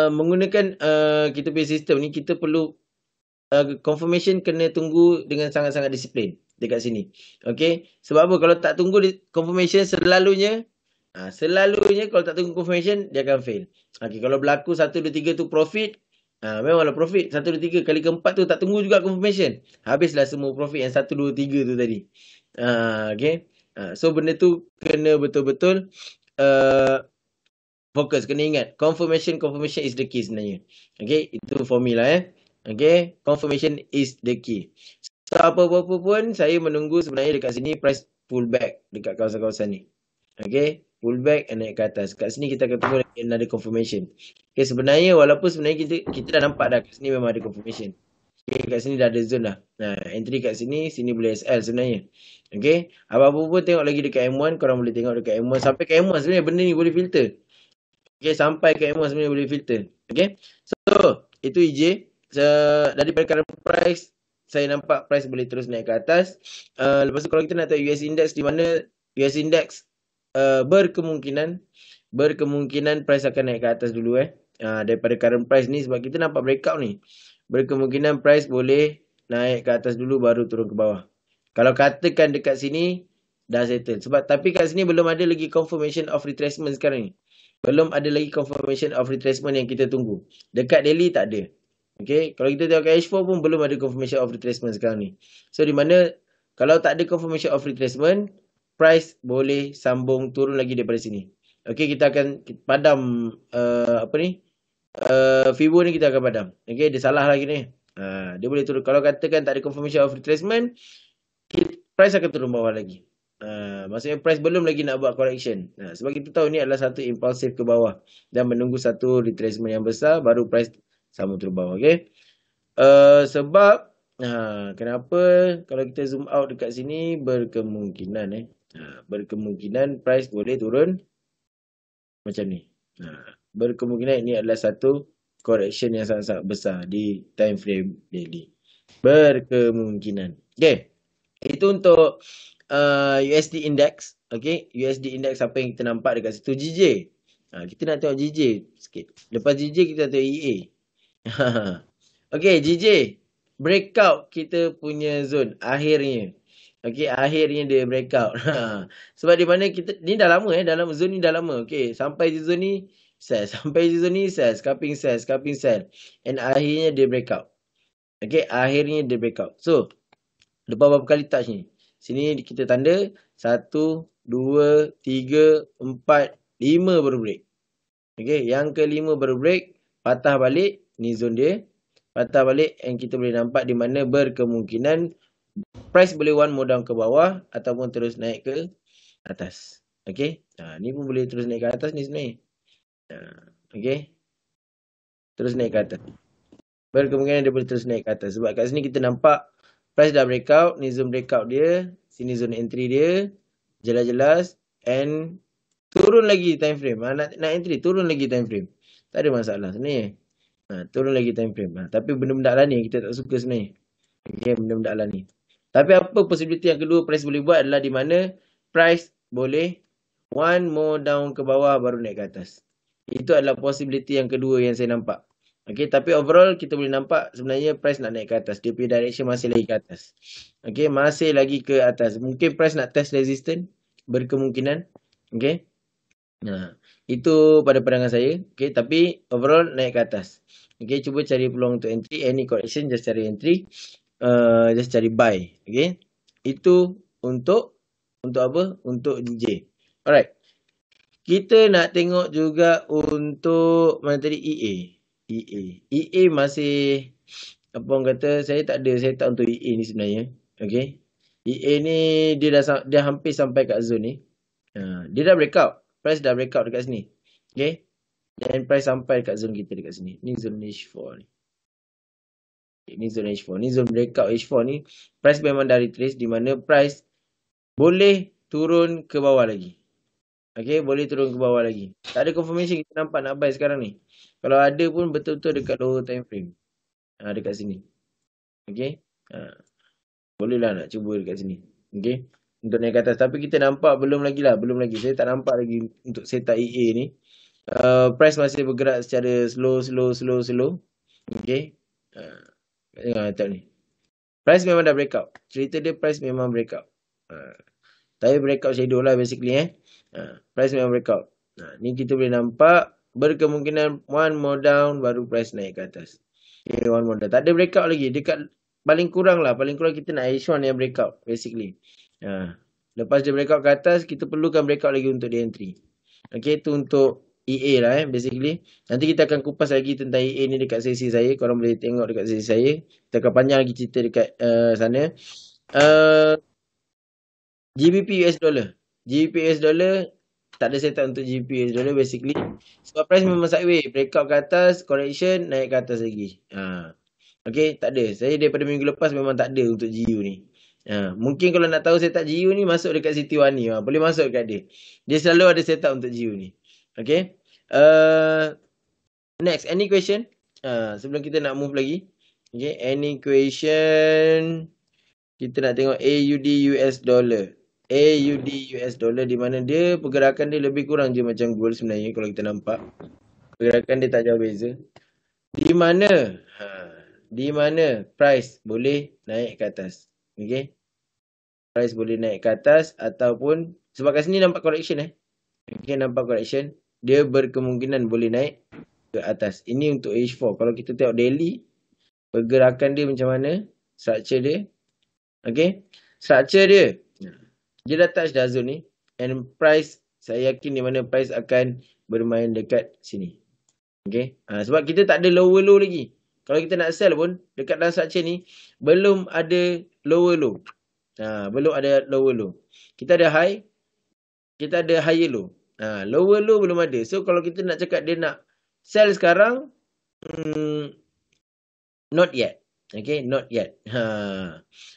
menggunakan kita punya sistem ni kita perlu confirmation kena tunggu dengan sangat-sangat disiplin dekat sini. Okay, sebab apa? Kalau tak tunggu confirmation selalunya kalau tak tunggu confirmation dia akan fail. Okay, kalau berlaku 1, 2, 3 tu profit, memanglah profit. 1, 2, 3 kali keempat tu tak tunggu juga confirmation, habislah semua profit yang 1, 2, 3 tu tadi. Okay, so benda tu kena betul-betul fokus, kena ingat confirmation is the key sebenarnya. Okay, itu formula Okay, confirmation is the key. So apa-apa pun saya menunggu sebenarnya dekat sini price pull back dekat kawasan-kawasan ni. Okay, pull back and naik ke atas. Kat sini kita akan tunggu another confirmation. Okay, sebenarnya walaupun sebenarnya kita dah nampak dah kat sini memang ada confirmation. Okay, kat sini dah ada zone dah. Entry kat sini boleh SL sebenarnya. Okay, apa-apa pun tengok lagi dekat M1, korang boleh tengok dekat M1 sampai ke M1 sebenarnya benda ni boleh filter. Okay, sampai ke M1 sebenarnya boleh filter. Okay, so itu EJ. Daripada current price saya nampak price boleh terus naik ke atas. Lepas tu kalau kita nak tahu US index di mana US index berkemungkinan price akan naik ke atas dulu daripada current price ni sebab kita nampak breakout ni. Berkemungkinan price boleh naik ke atas dulu baru turun ke bawah. Kalau katakan dekat sini dah settle. Tapi kat sini belum ada lagi confirmation of retracement sekarang ni. Belum ada lagi confirmation of retracement yang kita tunggu. Dekat daily tak ada. Okay. Kalau kita tengok kat H4 pun belum ada confirmation of retracement sekarang ni. So di mana kalau tak ada confirmation of retracement, price boleh sambung turun lagi daripada sini. Okay, kita akan padam Fibo ni kita akan padam. Okay, dia salah lagi ni. Dia boleh turun. Kalau katakan tak ada confirmation of retracement, price akan turun bawah lagi. Maksudnya price belum lagi nak buat correction. Sebab kita tahu ni adalah satu impulsif ke bawah dan menunggu satu retracement yang besar baru price sambung turun bawah. Okay. Sebab kenapa kalau kita zoom out dekat sini berkemungkinan berkemungkinan price boleh turun macam ni. Berkemungkinan ini adalah satu correction yang sangat-sangat besar di time frame daily. Berkemungkinan. Okay. Itu untuk USD index. Okay. USD index apa yang kita nampak dekat situ. GJ. Kita nak tengok GJ sikit. Lepas GJ kita tengok EA. Okay. GJ. Breakout kita punya zone. Akhirnya. Okay. Akhirnya dia breakout. Sebab di mana kita. Ni dah lama dalam zone ni dah lama. Okay. Sampai di zone ni. Sell. Sampai di zone ni sell. Scalping sell. Scalping sell. And akhirnya dia breakout. Okay. Akhirnya dia breakout. So. Lepas berapa kali touch ni? Sini kita tanda 1, 2, 3, 4, 5 baru break. Okay. Yang kelima baru break. Patah balik. Ni zone dia. Patah balik. And kita boleh nampak di mana berkemungkinan price boleh one more down ke bawah. Ataupun terus naik ke atas. Okay. Ni pun boleh terus naik ke atas ni sebenarnya. Okay. Terus naik ke atas. Berkemungkinan dia boleh terus naik ke atas. Sebab kat sini kita nampak price dah breakout. Ni zone breakout dia. Sini zone entry dia. Jelas-jelas. And turun lagi time frame. Nak entry. Turun lagi time frame. Tak ada masalah sebenarnya. Turun lagi time frame. Tapi benda-benda ala ni kita tak suka sebenarnya. Okay, benda-benda ala ni. Tapi apa possibility yang kedua price boleh buat adalah di mana price boleh one more down ke bawah baru naik ke atas. Itu adalah possibility yang kedua yang saya nampak. Okay, tapi overall kita boleh nampak sebenarnya price nak naik ke atas. Dia punya direction masih lagi ke atas. Okay, masih lagi ke atas. Mungkin price nak test resistance. Berkemungkinan. Okay. Itu pada pandangan saya. Okay, tapi overall naik ke atas. Okay, cuba cari peluang untuk entry. Any correction, just cari entry. Just cari buy. Okay. Itu untuk apa? Untuk DJ. Alright. Kita nak tengok juga untuk mana tadi EA. EA masih apa orang kata saya tak untuk EA ni sebenarnya. Okay. EA ni dia hampir sampai kat zone ni. Dia dah breakout. Price dah breakout dekat sini. Okay. Dan price sampai kat zone kita dekat sini. Ni zone H4 ni. Okay, ni zone H4. Ni zone breakout H4 ni. Price memang dah retrace di mana price boleh turun ke bawah lagi. Okay. Boleh turun ke bawah lagi. Tak ada confirmation kita nampak nak buy sekarang ni. Kalau ada pun betul-betul dekat lower time frame. Dekat sini. Okay. Bolehlah nak cuba dekat sini. Okay. Untuk naik ke atas. Tapi kita nampak belum lagi. Saya tak nampak lagi untuk setup EA ni. Price masih bergerak secara slow. Okay. Tengok ni. Price memang dah breakout. Cerita dia price memang breakout. Tapi breakout shadow lah basically. Price memang breakout. Ni kita boleh nampak. Berkemungkinan one more down baru price naik ke atas. Okay, one more down. Tak ada breakout lagi. Dekat paling kurang kita nak H1 yang breakout basically. Lepas dia breakout ke atas, kita perlukan breakout lagi untuk di entry. Okay, tu untuk EA lah basically. Nanti kita akan kupas lagi tentang EA ni dekat sesi saya. Korang boleh tengok dekat sesi saya. Kita akan panjang lagi cerita dekat sana. GBP US dollar. GBP US dollar tak ada setup untuk GBP US dollar basically. Sebab price memang sideways. Breakout ke atas, correction, naik ke atas lagi. Okay, tak ada. Saya daripada minggu lepas memang tak ada untuk GU ni. Mungkin kalau nak tahu setup GU ni, masuk dekat Siti Wani. Boleh masuk dekat dia. Dia selalu ada setup untuk GU ni. Okay. Next, any question? Sebelum kita nak move lagi. Okay, any question? Kita nak tengok AUD US dollar. AUD US dollar di mana dia pergerakan dia lebih kurang je macam gold sebenarnya kalau kita nampak. Pergerakan dia tak jauh beza. Di mana price boleh naik ke atas. Okay. price boleh naik ke atas ataupun sebab kat sini nampak correction Okay, nampak correction. Dia berkemungkinan boleh naik ke atas. Ini untuk H4. Kalau kita tengok daily, pergerakan dia macam mana? Structure dia. Okay. Structure dia. Dia dah touch dah zone ni. And price, saya yakin di mana price akan bermain dekat sini. Okay. Sebab kita tak ada lower low lagi. Kalau kita nak sell pun, dekat dalam structure ni, belum ada lower low. Belum ada lower low. Kita ada high. Kita ada higher low. Lower low belum ada. So, kalau kita nak cakap dia nak sell sekarang, not yet. Okay, not yet.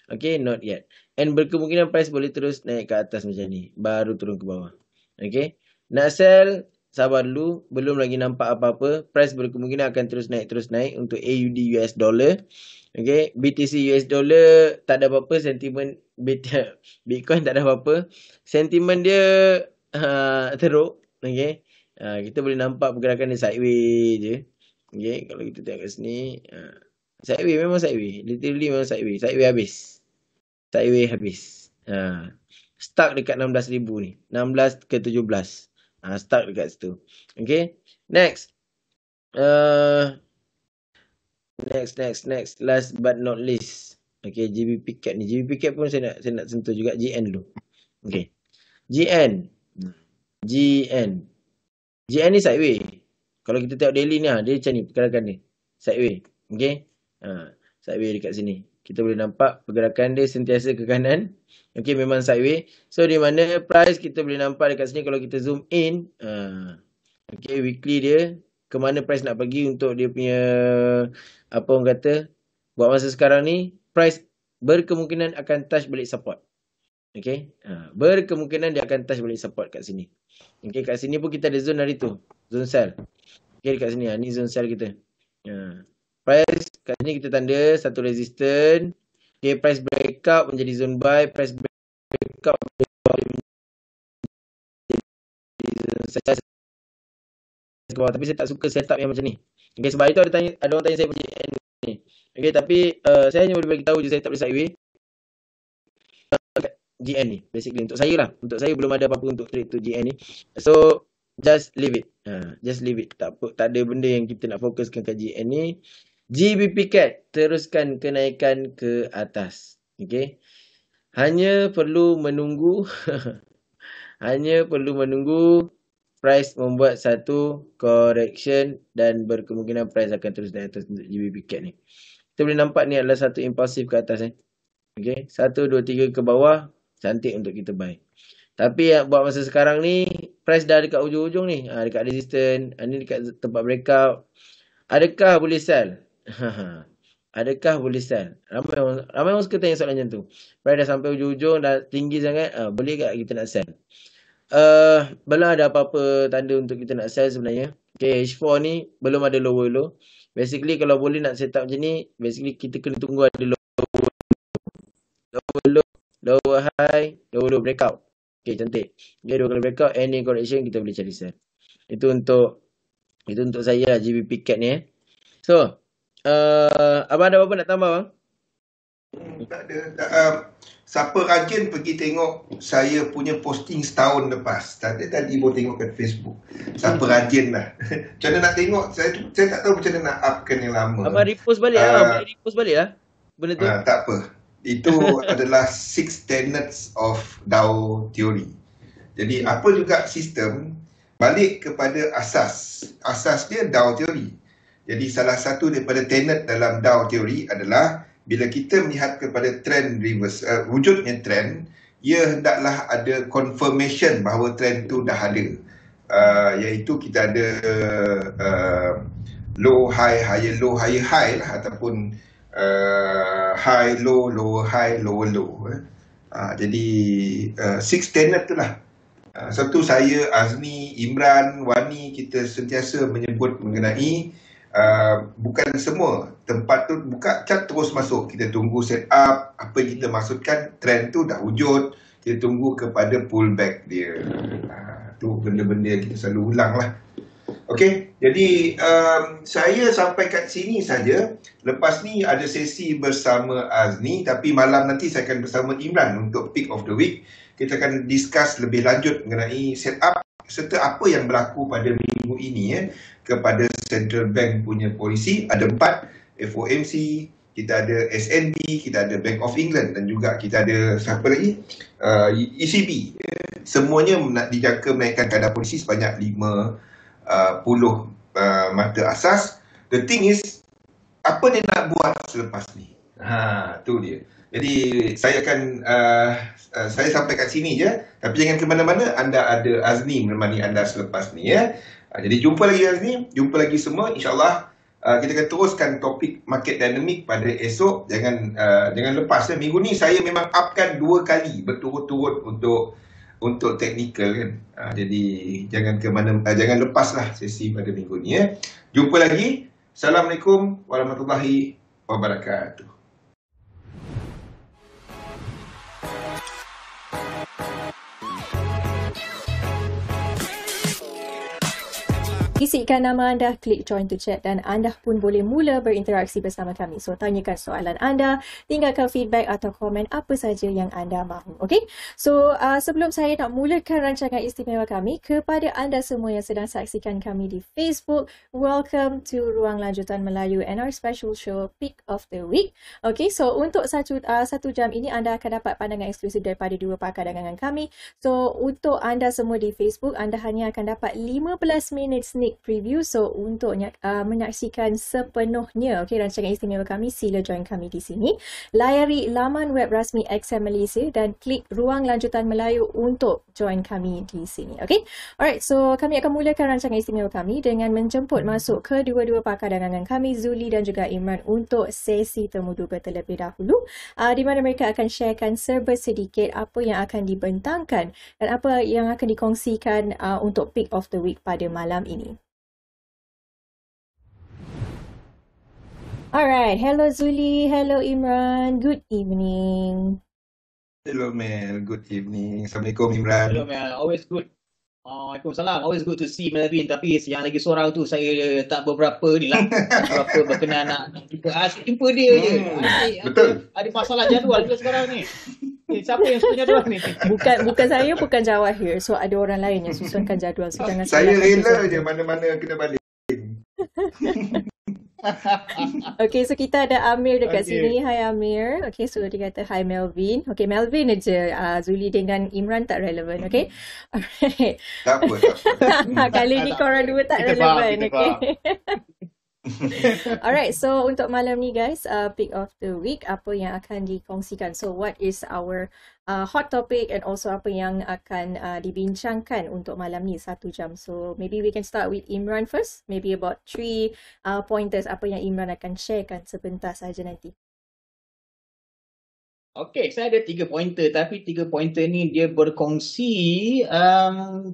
Okay, not yet. And berkemungkinan price boleh terus naik ke atas macam ni. Baru turun ke bawah. Okay. Nak sell, sabar dulu. Belum lagi nampak apa-apa. Price berkemungkinan akan terus naik untuk AUD US dollar. Okay. BTC US dollar tak ada apa-apa. Sentimen Bitcoin tak ada apa-apa. Sentimen dia teruk. Okay. Kita boleh nampak pergerakan dia sideways je. Okay. Kalau kita tengok kat sini. Sideways memang sideways. Literally memang sideways. Sideways habis. Stuck dekat 16,000 ni. 16 ke 17. Stuck dekat situ. Okay. Next. Next. Last but not least. Okay. GBP CAD ni. GBP CAD pun saya nak sentuh juga. GN dulu. Okay. GN ni sideways. Kalau kita tengok daily ni, dia macam ni pergerakan dia. Sideways. Okay. Sideways dekat sini. Kita boleh nampak pergerakan dia sentiasa ke kanan. Okay, memang sideways. So, di mana price kita boleh nampak dekat sini kalau kita zoom in. Okay, weekly dia. Kemana price nak pergi untuk dia punya, apa orang kata, buat masa sekarang ni, price berkemungkinan akan touch balik support. Okay, berkemungkinan dia akan touch balik support kat sini. Okay, kat sini pun kita ada zone hari tu. Zone sell. Okay, dekat sini. Ni zone sell kita. Price kat sini kita tanda satu resistance. Okay, price breakout menjadi zone buy. Price breakout menjadi zone sell. Tapi saya tak suka setup yang macam ni. Okay, sebab itu ada orang tanya saya punya ni. Okay, tapi saya hanya boleh bagi tahu je setup dia sideways. GN ni basically untuk saya lah. Untuk saya belum ada apa-apa untuk trade tu GN ni. So just leave it. Just leave it. Tak ada benda yang kita nak fokuskan kat GN ni. GBP CAD teruskan kenaikan ke atas. Okay. Hanya perlu menunggu price membuat satu correction dan berkemungkinan price akan terus naik atas untuk GBP CAD ni. Kita boleh nampak ni adalah satu impulsif ke atas. Okay. 1, 2, 3 ke bawah. Cantik untuk kita buy. Tapi buat masa sekarang ni, price dah dekat ujung-ujung ni. Dekat resistance. Ni dekat tempat breakout. Adakah boleh sell? Adakah boleh sell? Ramai orang suka tanya soalan macam tu. Price dah sampai ujung-ujung, dah tinggi sangat. Boleh tak kita nak sell? Belum ada apa-apa tanda untuk kita nak sell sebenarnya. Okay, H4 ni belum ada lower low. Basically kalau boleh nak set up macam ni, basically kita kena tunggu ada lower high, lower low breakout. Okay, cantik. Okay, 2 kali breakout, any correction kita boleh cari sell. Itu untuk saya lah GBP CAD ni. So, abang ada apa-apa nak tambah bang? Tak ada. Siapa rajin pergi tengok saya punya posting setahun lepas. Tadi baru tengok kat Facebook. Siapa rajin lah. Macam mana nak tengok? Saya tak tahu macam mana nak upkan yang lama. Abang repost balik lah. Repost balik lah. Benda tu. Tak apa. Itu adalah 6 tenets of Dow Theory. Jadi apa juga sistem, balik kepada asas. Asas dia Dow Theory. Jadi salah satu daripada tenet dalam Dow Theory adalah bila kita melihat kepada trend reverse, wujudnya trend, ia hendaklah ada confirmation bahawa trend tu dah ada. Iaitu kita ada low high, higher low, higher high lah, ataupun high low, lower high, lower low. Jadi 6 tenet tu lah. Satu saya, Azmi, Imran, Wani, kita sentiasa menyebut mengenai bukan semua tempat tu buka chart terus masuk. Kita tunggu set up, apa yang kita maksudkan trend tu dah wujud, kita tunggu kepada pullback dia. Tu benda-benda yang kita selalu ulang lah. Okey, jadi saya sampai kat sini saja. Lepas ni ada sesi bersama Azni, tapi malam nanti saya akan bersama Imran untuk Pick of the Week. Kita akan discuss lebih lanjut mengenai setup serta apa yang berlaku pada minggu ini kepada Central Bank punya polisi. Ada 4, FOMC, kita ada SNB, kita ada Bank of England dan juga kita ada siapa lagi? ECB. Semuanya nak dijangka menaikkan kadar polisi sebanyak 50 mata asas. The thing is, apa dia nak buat selepas ni? Tu dia. Jadi saya akan saya sampai kat sini je, tapi jangan ke mana-mana. Anda ada Azni menemani anda selepas ni ya. Jadi jumpa lagi Azni, jumpa lagi semua, insya-Allah. Kita akan teruskan topik market dynamic pada esok. Jangan lepas minggu ni saya memang upkan 2 kali berturut-turut untuk teknikal kan. Jadi jangan lepaslah sesi pada minggu ni ya. Jumpa lagi. Assalamualaikum warahmatullahi wabarakatuh. Isikan nama anda, klik join to chat dan anda pun boleh mula berinteraksi bersama kami. So, tanyakan soalan anda, tinggalkan feedback atau komen apa saja yang anda mahu. Okay? So, sebelum saya nak mulakan rancangan istimewa kami, kepada anda semua yang sedang saksikan kami di Facebook, welcome to Ruang Lanjutan Melayu and our special show, Pick of the Week. Okay, so untuk satu jam ini, anda akan dapat pandangan eksklusif daripada 2 pakar dagangan kami. So, untuk anda semua di Facebook, anda hanya akan dapat 15 minit sneak preview. So untuk menyaksikan sepenuhnya rancangan istimewa kami, sila join kami di sini. Layari laman web rasmi XM Malaysia dan klik Ruang Lanjutan Melayu untuk join kami di sini. Okay? Alright, so kami akan mulakan rancangan istimewa kami dengan menjemput masuk kedua-dua pakar dagangan kami, Zuli dan juga Imran, untuk sesi temu duga terlebih dahulu, di mana mereka akan sharekan serba sedikit apa yang akan dibentangkan dan apa yang akan dikongsikan untuk Pick of the Week pada malam ini. Alright, hello Zuli, hello Imran, good evening. Hello Mel, good evening. Assalamualaikum Imran. Hello Mel, always good. Waalaikumsalam, always good to see Melvin. Tapi yang lagi seorang tu saya tak beberapa ni lah. Berapa berkenan nak jumpa dia je. Betul. Ada masalah jadual ke sekarang ni? Siapa yang susun jadual ni? Bukan saya, bukan Jawahir. So ada orang lain yang susunkan jadual. So jangan saya rela je mana-mana kena balik. Okay, so kita ada Amir dekat sini. Hai Amir. Okay, so dia kata hi Melvin. Okay, Melvin aja. Zuli dengan Imran tak relevan. Okay. Alright. Tak apa. Kali ni korang dua tak relevan. Okay. Alright, so untuk malam ni guys, Pick of the Week, apa yang akan dikongsikan. So what is our hot topic and also apa yang akan dibincangkan untuk malam ni 1 jam. So maybe we can start with Imran first. Maybe about 3 pointers apa yang Imran akan sharekan sebentar saja nanti. Okay, saya ada 3 pointer, tapi 3 pointer ni dia berkongsi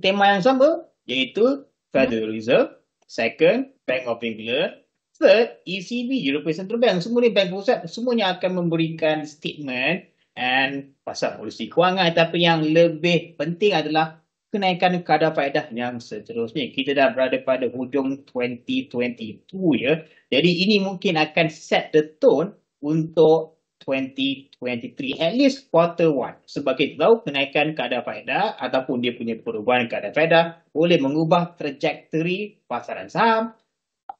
tema yang sama, iaitu Federal Reserve. Second, Bank of England. Third, ECB, European Central Bank. Semua ni bank pusat, semuanya akan memberikan statement and pasal polisi kewangan. Tapi yang lebih penting adalah kenaikan kadar faedah yang seterusnya. Kita dah berada pada hujung 2022 ya. Jadi ini mungkin akan set the tone untuk 2023, at least quarter 1. Sebab kita tahu kenaikan kadar faedah ataupun dia punya perubahan kadar faedah boleh mengubah trajectory pasaran saham,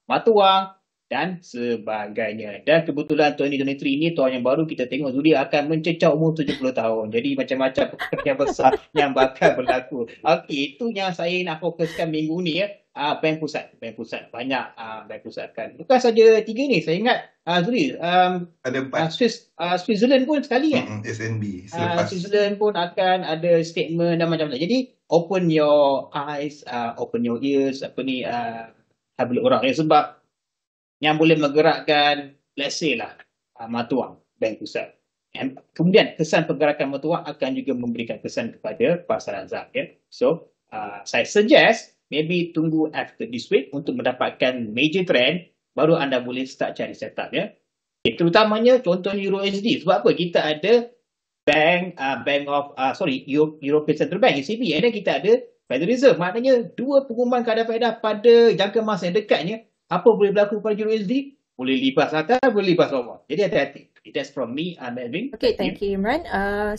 mata wang dan sebagainya. Dan kebetulan 2023 ini tahun yang baru, kita tengok Zuli akan mencecah umur 70 tahun. Jadi macam-macam perkara yang besar yang bakal berlaku. Okey, itu yang saya nak fokuskan minggu ni ya. Bank pusat. Banyak bank pusat kan. Bukan saja 3 ni. Saya ingat Zuli, ada 4. Switzerland pun sekali kan. SNB. Switzerland pun akan ada statement dan macam-macam. Jadi open your eyes, open your ears, habis orang ya, sebab yang boleh menggerakkan, let's say lah, mata wang bank pusat. And kemudian kesan pergerakan mata wang akan juga memberikan kesan kepada pasaran saham ya. So saya suggest maybe tunggu after this week untuk mendapatkan major trend, baru anda boleh start cari setup ya. Terutamanya contohnya Euro USD. Sebab apa? Kita ada European Central Bank, ECB, and then kita ada Federal Reserve. Maknanya dua pengumuman kadar faedah pada jangka masa yang dekatnya, apa boleh berlaku pada Euro USD? Boleh lipas atas, boleh lipas bawah. Jadi hati-hati. That's from me, I'm Melvin. Okay, thank you Imran.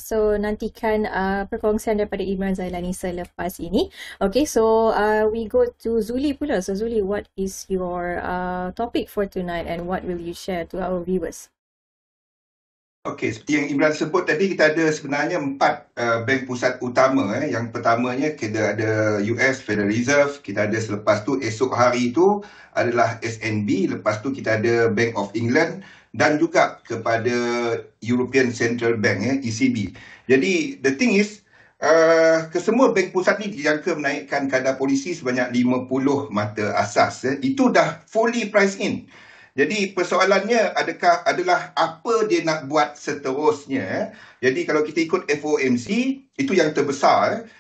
So nantikan perkongsian daripada Imran Zailani selepas ini. Okay, so we go to Zuli pula. So Zuli, what is your topic for tonight and what will you share to our viewers? Okey, seperti yang Imran sebut tadi, kita ada sebenarnya 4 bank pusat utama. Yang pertamanya kita ada US Federal Reserve, kita ada selepas tu esok hari itu adalah SNB, lepas tu kita ada Bank of England dan juga kepada European Central Bank, ECB. Jadi the thing is, kesemua bank pusat ni dijangka menaikkan kadar polisi sebanyak 50 mata asas. Itu dah fully priced in. Jadi persoalannya adalah apa dia nak buat seterusnya. Jadi kalau kita ikut FOMC, itu yang terbesar,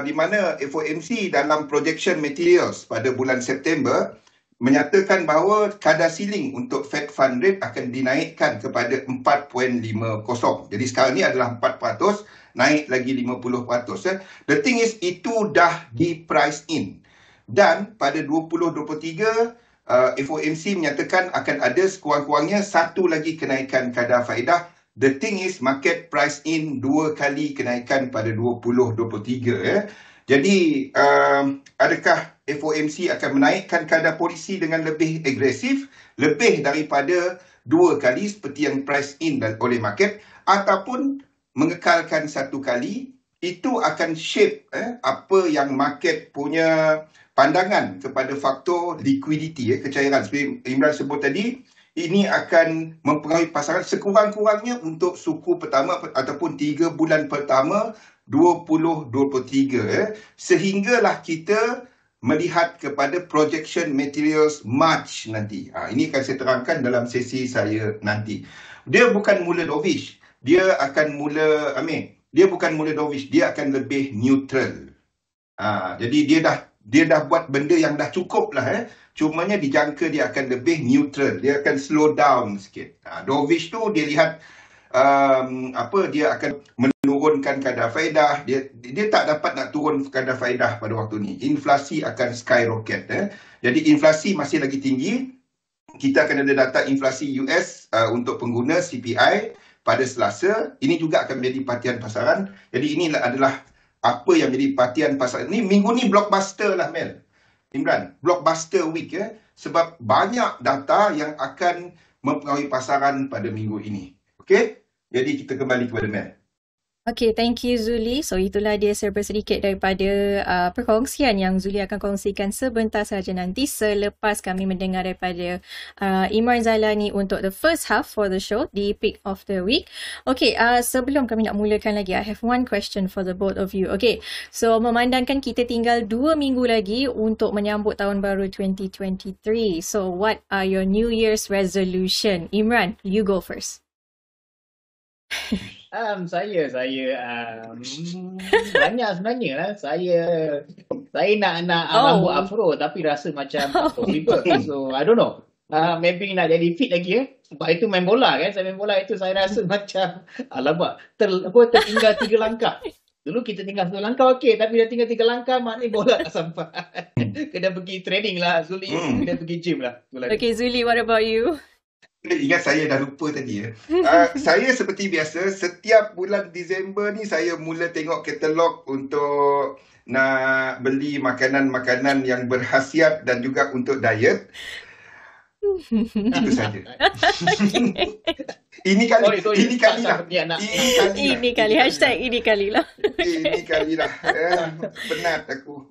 di mana FOMC dalam projection materials pada bulan September menyatakan bahawa kadar ceiling untuk Fed Fund Rate akan dinaikkan kepada 4.50. Jadi sekarang ni adalah 4%, naik lagi 50%. The thing is, itu dah di price in. Dan pada 2023, FOMC menyatakan akan ada sekurang-kurangnya satu lagi kenaikan kadar faedah. The thing is, market price in 2 kali kenaikan pada 2023. Jadi, adakah FOMC akan menaikkan kadar polisi dengan lebih agresif, lebih daripada 2 kali seperti yang price in oleh market, ataupun mengekalkan 1 kali? Itu akan shape apa yang market punya pandangan kepada faktor liquidity, kecairan. Seperti Imran sebut tadi, ini akan mempengaruhi pasaran sekurang-kurangnya untuk suku pertama ataupun 3 bulan pertama 2023. Sehinggalah kita melihat kepada projection materials March nanti. Ini akan saya terangkan dalam sesi saya nanti. Dia bukan mula dovish. Dia akan mula, dia bukan mula dovish. Dia akan lebih neutral. Jadi dia dah buat benda yang dah cukup lah. Cumanya dijangka dia akan lebih neutral. Dia akan slow down sikit. Dovish tu dia lihat dia akan menurunkan kadar faedah. Dia tak dapat nak turun kadar faedah pada waktu ni. Inflasi akan skyrocket. Jadi inflasi masih lagi tinggi. Kita akan ada data inflasi US untuk pengguna CPI pada Selasa. Ini juga akan menjadi perhatian pasaran. Jadi ini adalah apa yang menjadi perhatian pasaran. Ini minggu ni blockbuster lah, Mel. Imran, blockbuster week sebab banyak data yang akan mempengaruhi pasaran pada minggu ini. Okey? Jadi kita kembali kepada Mel. Okay, thank you Zuli. So itulah dia serba sedikit daripada perkongsian yang Zuli akan kongsikan sebentar saja nanti selepas kami mendengar daripada Imran Zailani untuk the first half for the show di Pick of the Week. Okay, sebelum kami nak mulakan lagi, I have one question for the both of you. Okay, so memandangkan kita tinggal 2 minggu lagi untuk menyambut tahun baru 2023. So what are your New Year's resolution? Imran, you go first. Saya banyak sebenarnya lah. Saya nak rambut afro tapi rasa macam people. So I don't know. Maybe nak jadi fit lagi Sebab itu main bola kan. Saya main bola itu saya rasa macam alamak tertinggal 3 langkah. Dulu kita tinggal 1 langkah okey, tapi dah tinggal 3 langkah maknanya bola tak sampai. Kena pergi training lah Zuli. Kena pergi gym lah. Okay Zuli, what about you? Ingat saya dah lupa tadi saya seperti biasa setiap bulan Disember ni saya mula tengok katalog untuk nak beli makanan-makanan yang berkhasiat dan juga untuk diet. Itu saja. Ini kali lah. Penat aku.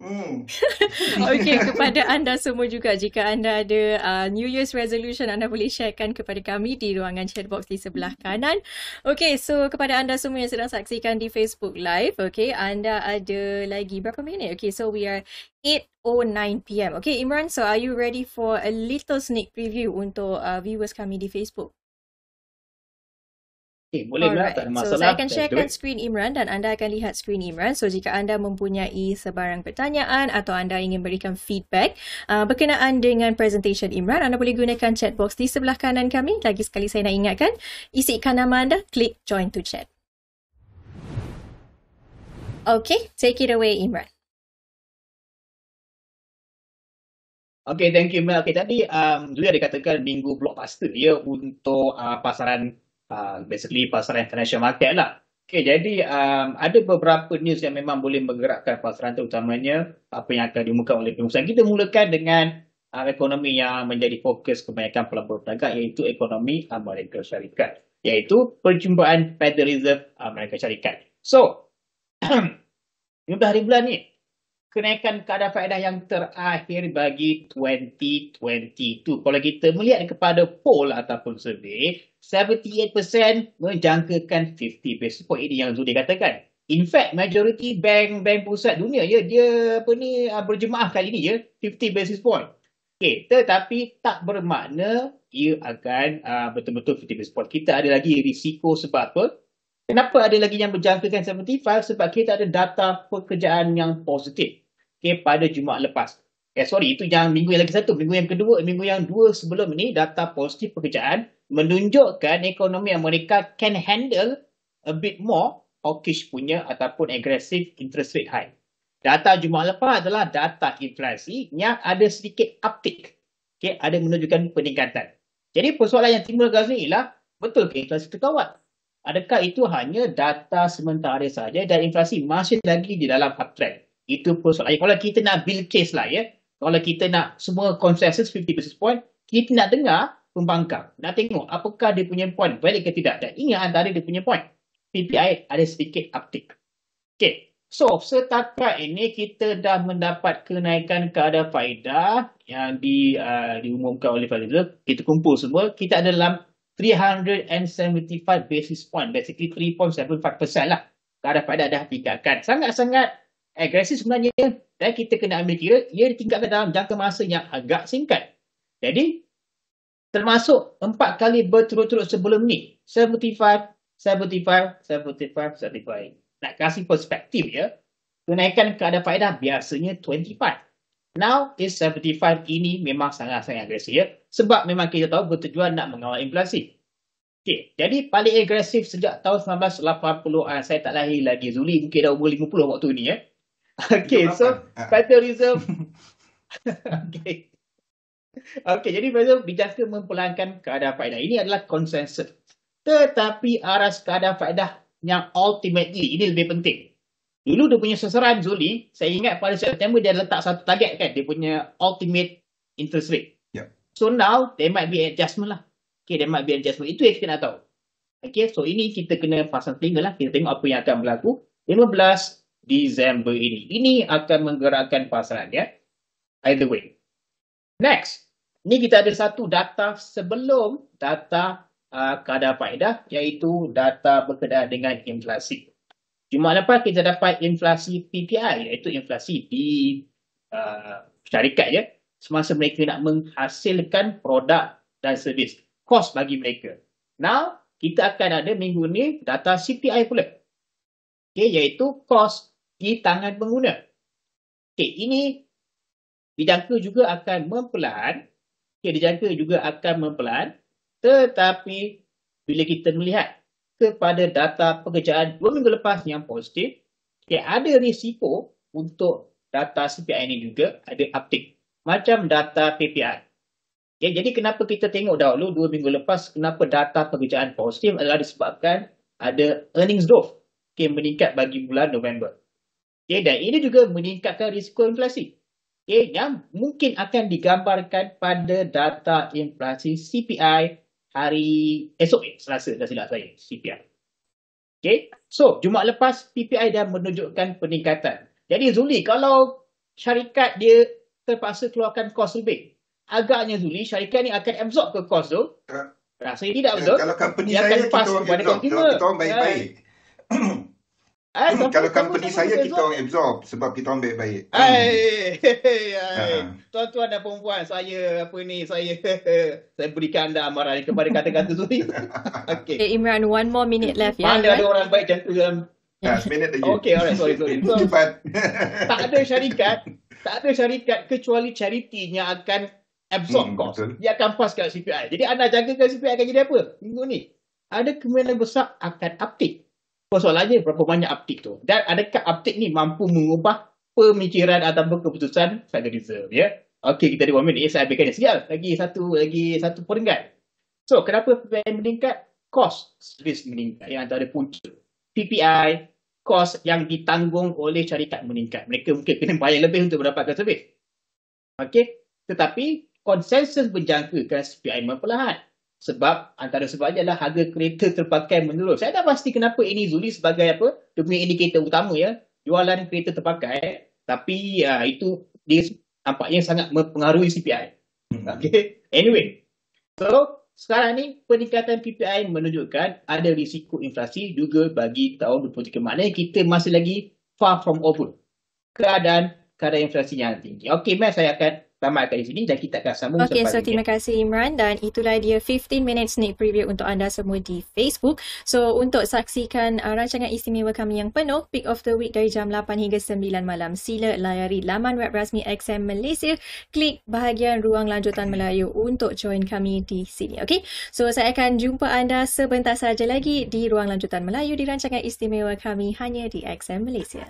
Okey, kepada anda semua juga, jika anda ada New Year's resolution, anda boleh sharekan kepada kami di ruangan chatbox di sebelah kanan. Okey, so kepada anda semua yang sedang saksikan di Facebook Live, okey, anda ada lagi berapa minit? Okey, so we are 8:09 PM. Okay, Imran, so are you ready for a little sneak preview untuk viewers kami di Facebook? Okay, boleh lah, tak ada masalah. So, saya akan sharekan skrin Imran dan anda akan lihat skrin Imran. So, jika anda mempunyai sebarang pertanyaan atau anda ingin berikan feedback berkenaan dengan presentation Imran, anda boleh gunakan chat box di sebelah kanan kami. Lagi sekali saya nak ingatkan, isikan nama anda, klik join to chat. Okay, take it away Imran. Okay, thank you Mel. Okay, tadi Zuli ada katakan minggu blockbuster dia untuk pasaran, basically pasaran international market lah. Okay, jadi ada beberapa news yang memang boleh menggerakkan pasaran terutamanya apa yang akan diumumkan oleh pengurusan. Kita mulakan dengan ekonomi yang menjadi fokus kebanyakan pelaburan perdagang, iaitu ekonomi Amerika Syarikat, iaitu perjumpaan Federal Reserve Amerika Syarikat. So, 15 hari bulan ni, kenaikan kadar faedah yang terakhir bagi 2022. Kalau kita melihat kepada poll ataupun survey, 78% menjangkakan 50 basis point. Ini yang Zudi katakan. In fact, majority bank pusat dunia dia berjemaah kali ini 50 basis point. Okay, tetapi tak bermakna ia akan betul-betul 50 basis point. Kita ada lagi risiko sebab apa? Kenapa ada lagi yang berjangkakan 75? Sebab kita ada data pekerjaan yang positif. Okay, pada Jumaat lepas. Itu yang minggu yang lagi satu. Minggu yang kedua, minggu yang dua sebelum ini, data positif pekerjaan menunjukkan ekonomi Amerika can handle a bit more hawkish punya ataupun aggressive interest rate high. Data Jumaat lepas adalah data inflasi yang ada sedikit uptick. Okay, ada menunjukkan peningkatan. Jadi persoalan yang timbul kat sini ialah, betul ke inflasi terkawal? Adakah itu hanya data sementara saja dan inflasi masih lagi di dalam uptrend? Itu persoalan. Kalau kita nak build case lah kalau kita nak semua consensus 50 basis point, kita nak dengar pembangkang. Nak tengok apakah dia punya point valid ke tidak. Dan ingat antara dia punya point, PPI ada sedikit uptick. Okay. So, setakat ini kita dah mendapat kenaikan kadar faedah yang diumumkan oleh Federal Reserve. Kita kumpul semua. Kita ada dalam 375 basis point. Basically 3.75% lah. Kadar faedah dah ditingkatkan. Sangat-sangat agresif sebenarnya, dan kita kena ambil kira ia ditingkatkan dalam jangka masa yang agak singkat. Jadi termasuk 4 kali berturut-turut sebelum ni, 75. Nak kasih perspektif kenaikan kadar faedah biasanya 25. Now is 75. Ini memang sangat-sangat agresif sebab memang kita tahu bertujuan nak mengawal inflasi. Okay, jadi paling agresif sejak tahun 1980-an. Saya tak lahir lagi, Zuli mungkin dah umur 50 waktu ni Okay, so Federal Reserve Okay, jadi Federal Reserve dijangka memperlahankan kadar faedah. Ini adalah konsensus. Tetapi aras kadar faedah yang ultimately, ini lebih penting. Dulu dia punya sasaran, Zuli, saya ingat pada September dia letak satu target kan, dia punya ultimate interest rate. Yep. So now, there might be adjustment lah. Okay, there might be adjustment. Itu yang kita nak tahu. Okay, so ini kita kena pasang telinga lah. Kita tengok apa yang akan berlaku 15 Disember ini. Ini akan menggerakkan pasaran either way. Next. Ni kita ada satu data sebelum data kadar faedah, iaitu data berkenaan dengan inflasi. Jumaat lepas kita dapat inflasi PPI, iaitu inflasi di syarikat semasa mereka nak menghasilkan produk dan servis. Kos bagi mereka. Now, kita akan ada minggu ni data CPI pula. Okay, iaitu kos di tangan pengguna. Okay, ini dijangka juga akan memperlahan. Okay, dijangka juga akan memperlahan. Tetapi bila kita melihat kepada data pekerjaan 2 minggu lepas yang positif, okay, ada risiko untuk data CPI ini juga ada uptick. Macam data PPI. Okay, jadi kenapa kita tengok dahulu 2 minggu lepas, kenapa data pekerjaan positif adalah disebabkan ada earnings growth. Okay, meningkat bagi bulan November. Okay, dan ini juga meningkatkan risiko inflasi. Okay, yang mungkin akan digambarkan pada data inflasi CPI hari esok Selasa, dah silap saya, CPI. Okay, so Jumaat lepas PPI dah menunjukkan peningkatan. Jadi Zuli, kalau syarikat dia terpaksa keluarkan kos lebih, agaknya Zuli, syarikat ni akan absorb ke kos tu? Rasanya tidak betul. Kalau company saya, kita orang baik-baik. Kalau company saya, kita orang absorb sebab kita orang baik-baik. Tuan-tuan dan perempuan, saya berikan anda amaran kepada kata-kata Zuli. Okay, Imran, 1 more minute left. Mana ada orang baik macam tu dalam minit lagi. Okay, alright, sorry. So, cepat. tak ada syarikat kecuali charity yang akan absorb cost. Betul. Dia akan pass kat CPI. Jadi anda jangkakan CPI akan jadi apa minggu ni? Ada kemungkinan besar akan uptick. Persoalannya berapa banyak uptick tu. Dan adakah uptick ni mampu mengubah pemikiran ataupun keputusan Federal Reserve Okey, kita ada 1 minit. Saya habiskan dia. Sekejap. Lagi satu peringkat. So, kenapa PPI meningkat? Kos servis meningkat. Yang antara punca. PPI, kos yang ditanggung oleh syarikat meningkat. Mereka mungkin kena bayar lebih untuk mendapatkan servis. Okey. Tetapi, konsensus menjangkakan CPI perlahan. Sebab, antara sebabnya adalah harga kereta terpakai menurun. Saya dah pasti kenapa ini Zuli sebagai apa? Dia punya indikator utama ya. Jualan kereta terpakai. Tapi, itu dia nampaknya sangat mempengaruhi CPI. Okay. Anyway. So, sekarang ni peningkatan PPI menunjukkan ada risiko inflasi juga bagi tahun 2023. Maknanya kita masih lagi far from over. Keadaan inflasi yang tinggi. Okay, Matt, saya akan tamatkan di sini dan kita akan sambung. Okay, so terima kasih Imran, dan itulah dia 15 minutes sneak preview untuk anda semua di Facebook. So untuk saksikan rancangan istimewa kami yang penuh, Pick of the Week dari jam 8 hingga 9 malam, sila layari laman web rasmi XM Malaysia, klik bahagian ruang lanjutan Melayu untuk join kami di sini. Okay, so saya akan jumpa anda sebentar saja lagi di ruang lanjutan Melayu di rancangan istimewa kami hanya di XM Malaysia.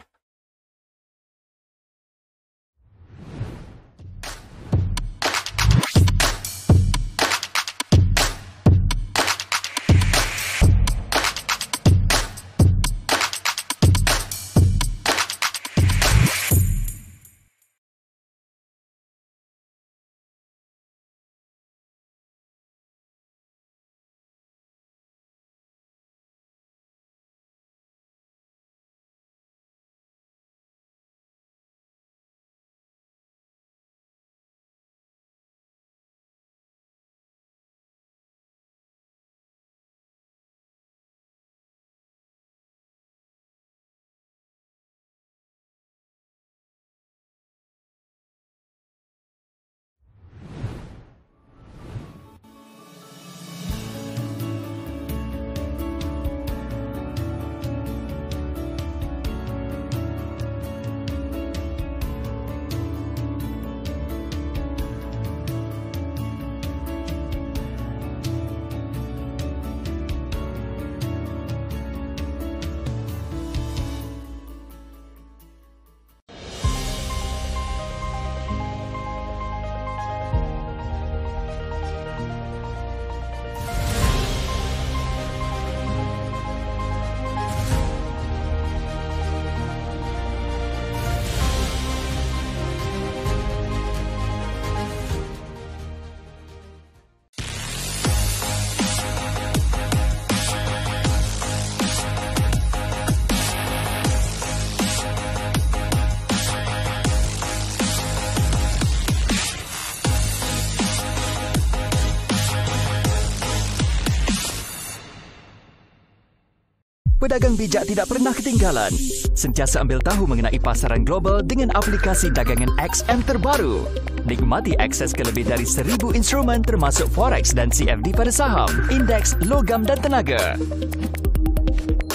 Pedagang bijak tidak pernah ketinggalan. Sentiasa ambil tahu mengenai pasaran global dengan aplikasi dagangan XM terbaru. Nikmati akses ke lebih dari 1,000 instrumen termasuk Forex dan CFD pada saham, indeks, logam dan tenaga.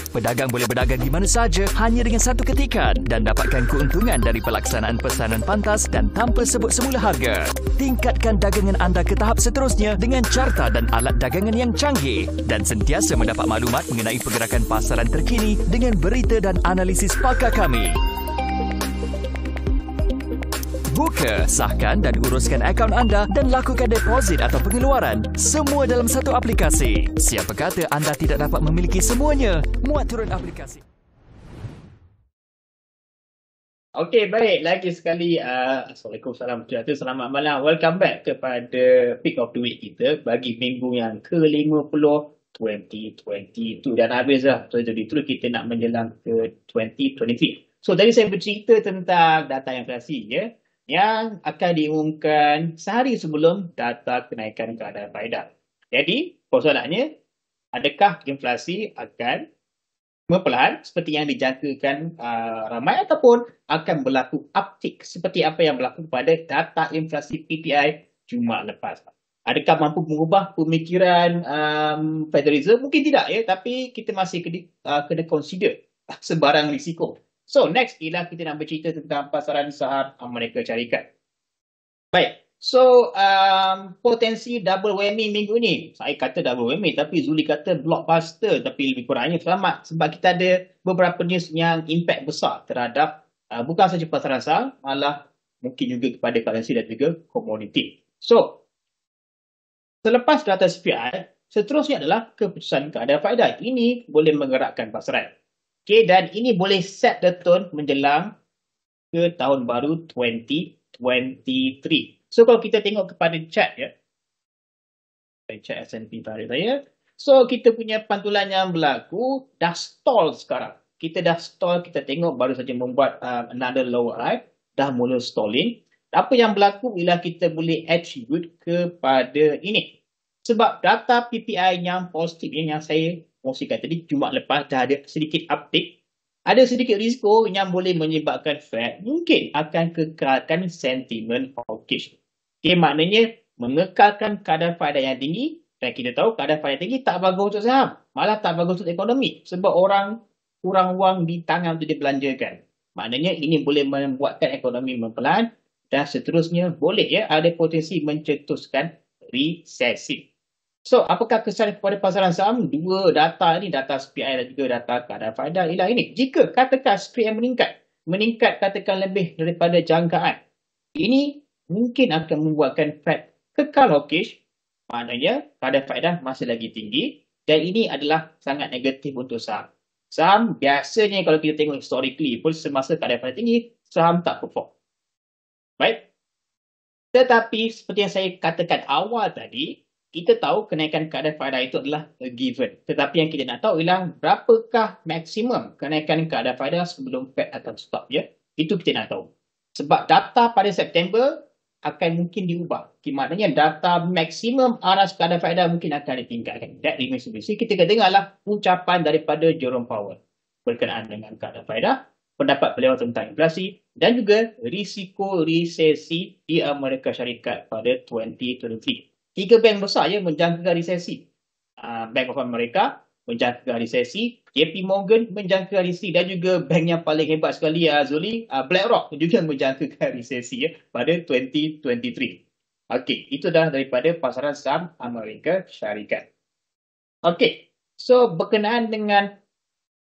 Pedagang boleh berdagang di mana saja hanya dengan satu ketikan dan dapatkan keuntungan dari pelaksanaan pesanan pantas dan tanpa sebut semula harga. Tingkatkan dagangan anda ke tahap seterusnya dengan carta dan alat dagangan yang canggih dan sentiasa mendapat maklumat mengenai pergerakan pasaran terkini dengan berita dan analisis pakar kami. Buka, sahkan dan uruskan akaun anda dan lakukan deposit atau pengeluaran. Semua dalam satu aplikasi. Siapa kata anda tidak dapat memiliki semuanya? Muat turun aplikasi. Okey, baik. Lagi sekali, Assalamualaikum, selamat malam. Welcome back kepada Pick of the Week kita bagi minggu yang ke-50 2022. Dan habis dah. So, jadi itu kita nak menjelang ke 2023. So, tadi saya bercerita tentang data inflasi, ya, yang akan diumumkan sehari sebelum data kenaikan kadar faedah. Jadi, persoalannya, adakah inflasi akan perlahan seperti yang dijangkakan ramai ataupun akan berlaku uptick seperti apa yang berlaku pada data inflasi PPI Jumaat lepas? Adakah mampu mengubah pemikiran Federal Reserve? Mungkin tidak, ya, tapi kita masih kena consider sebarang risiko. So, next ialah kita nak bercerita tentang pasaran saham Amerika Syarikat. Baik. So, potensi double whammy minggu ni. Saya kata double whammy, tapi Zuli kata blockbuster. Tapi lebih kurangnya selamat. Sebab kita ada beberapa news yang impact besar terhadap bukan saja pasaran saham, malah mungkin juga kepada currency dan juga komoditi. So, selepas data CPI, seterusnya adalah keputusan keadaan faedah. Ini boleh menggerakkan pasaran. Okay, dan ini boleh set the tone menjelang ke tahun baru 2023. So, kalau kita tengok kepada chart ya, chart S&P tarik saya. So, kita punya pantulan yang berlaku dah stall sekarang. Kita dah stall, kita tengok baru saja membuat another lower high, dah mula stalling. Apa yang berlaku bila kita boleh attribute kepada ini? Sebab data PPI yang positif yang saya kongsikan tadi Jumaat lepas dah ada sedikit uptick. Ada sedikit risiko yang boleh menyebabkan Fed mungkin akan kekalkan sentimen hawkish. Okay, maknanya mengekalkan kadar faedah yang tinggi, dan kita tahu kadar faedah tinggi tak bagus untuk saham. Malah tak bagus untuk ekonomi. Sebab orang kurang wang di tangan untuk dibelanjakan. Maknanya ini boleh membuatkan ekonomi mempelan dan seterusnya boleh ya ada potensi mencetuskan resesi. So, apakah kesan kepada pasaran saham? Dua data ini, data SPI dan juga data kadar faedah ialah ini. Jika katakan SPI meningkat katakan lebih daripada jangkaan, ini mungkin akan membuatkan Fed kekal hawkish, maknanya kadar faedah masih lagi tinggi dan ini adalah sangat negatif untuk saham. Saham biasanya kalau kita tengok historically pun semasa kadar faedah tinggi, saham tak perform. Baik. Tetapi seperti yang saya katakan awal tadi, kita tahu kenaikan kadar faedah itu adalah a given. Tetapi yang kita nak tahu ialah berapakah maksimum kenaikan kadar faedah sebelum Fed akan stop ya. Itu kita nak tahu. Sebab data pada September akan mungkin diubah. Maknanya data maksimum aras kadar faedah mungkin akan ditingkatkan. That remains to be seen. Kita akan dengarlah ucapan daripada Jerome Powell berkenaan dengan kadar faedah, pendapat beliau tentang inflasi dan juga risiko resesi di Amerika Syarikat pada 2023. 3 bank besar yang menjangka resesi. Bank of America menjangka resesi, JP Morgan menjangka resesi dan juga bank yang paling hebat sekali Azuli, BlackRock juga menjangka resesi pada 2023. Okey, itu dah daripada pasaran saham Amerika Syarikat. Okey, so berkenaan dengan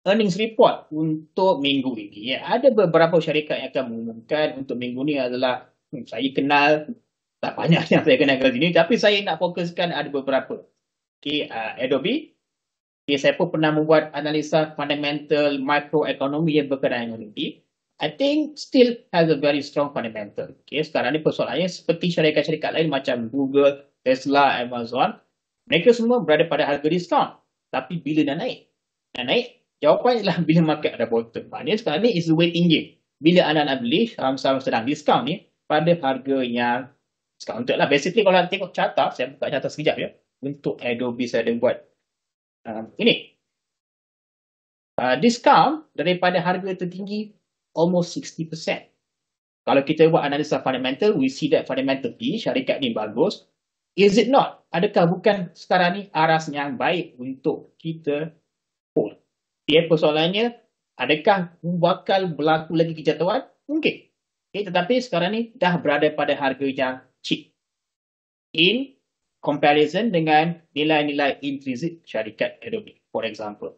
earnings report untuk minggu ini, ada beberapa syarikat yang akan mengumumkan untuk minggu ini adalah saya kenal, tak banyak yang saya kenal kat sini, tapi saya nak fokuskan ada beberapa. Okey, Adobe. Okay, saya pun pernah membuat analisa fundamental microeconomy yang berkenaan dengan ini. I think still has a very strong fundamental. Okay, sekarang ni persoalannya seperti syarikat-syarikat lain macam Google, Tesla, Amazon. Mereka semua berada pada harga diskaun. Tapi bila nak naik? Nak naik? Jawapannya adalah bila market ada bottom. Maknanya sekarang ni is the waiting game. Bila anda nak beli saham-saham sedang diskaun ni pada harga yang discounted lah. Basically kalau anda tengok carta, saya buka carta sekejap ya. Untuk Adobe saya ada buat ini diskaun daripada harga tertinggi almost 60%. Kalau kita buat analisa fundamental, we see that fundamentally syarikat ni bagus. Is it not? Adakah bukan sekarang ni aras yang baik untuk kita hold? Persoalannya, adakah bakal berlaku lagi kejatuhan? Mungkin. Tetapi sekarang ni dah berada pada harga yang cheap. In comparison dengan nilai-nilai intrinsic syarikat Adobe, for example.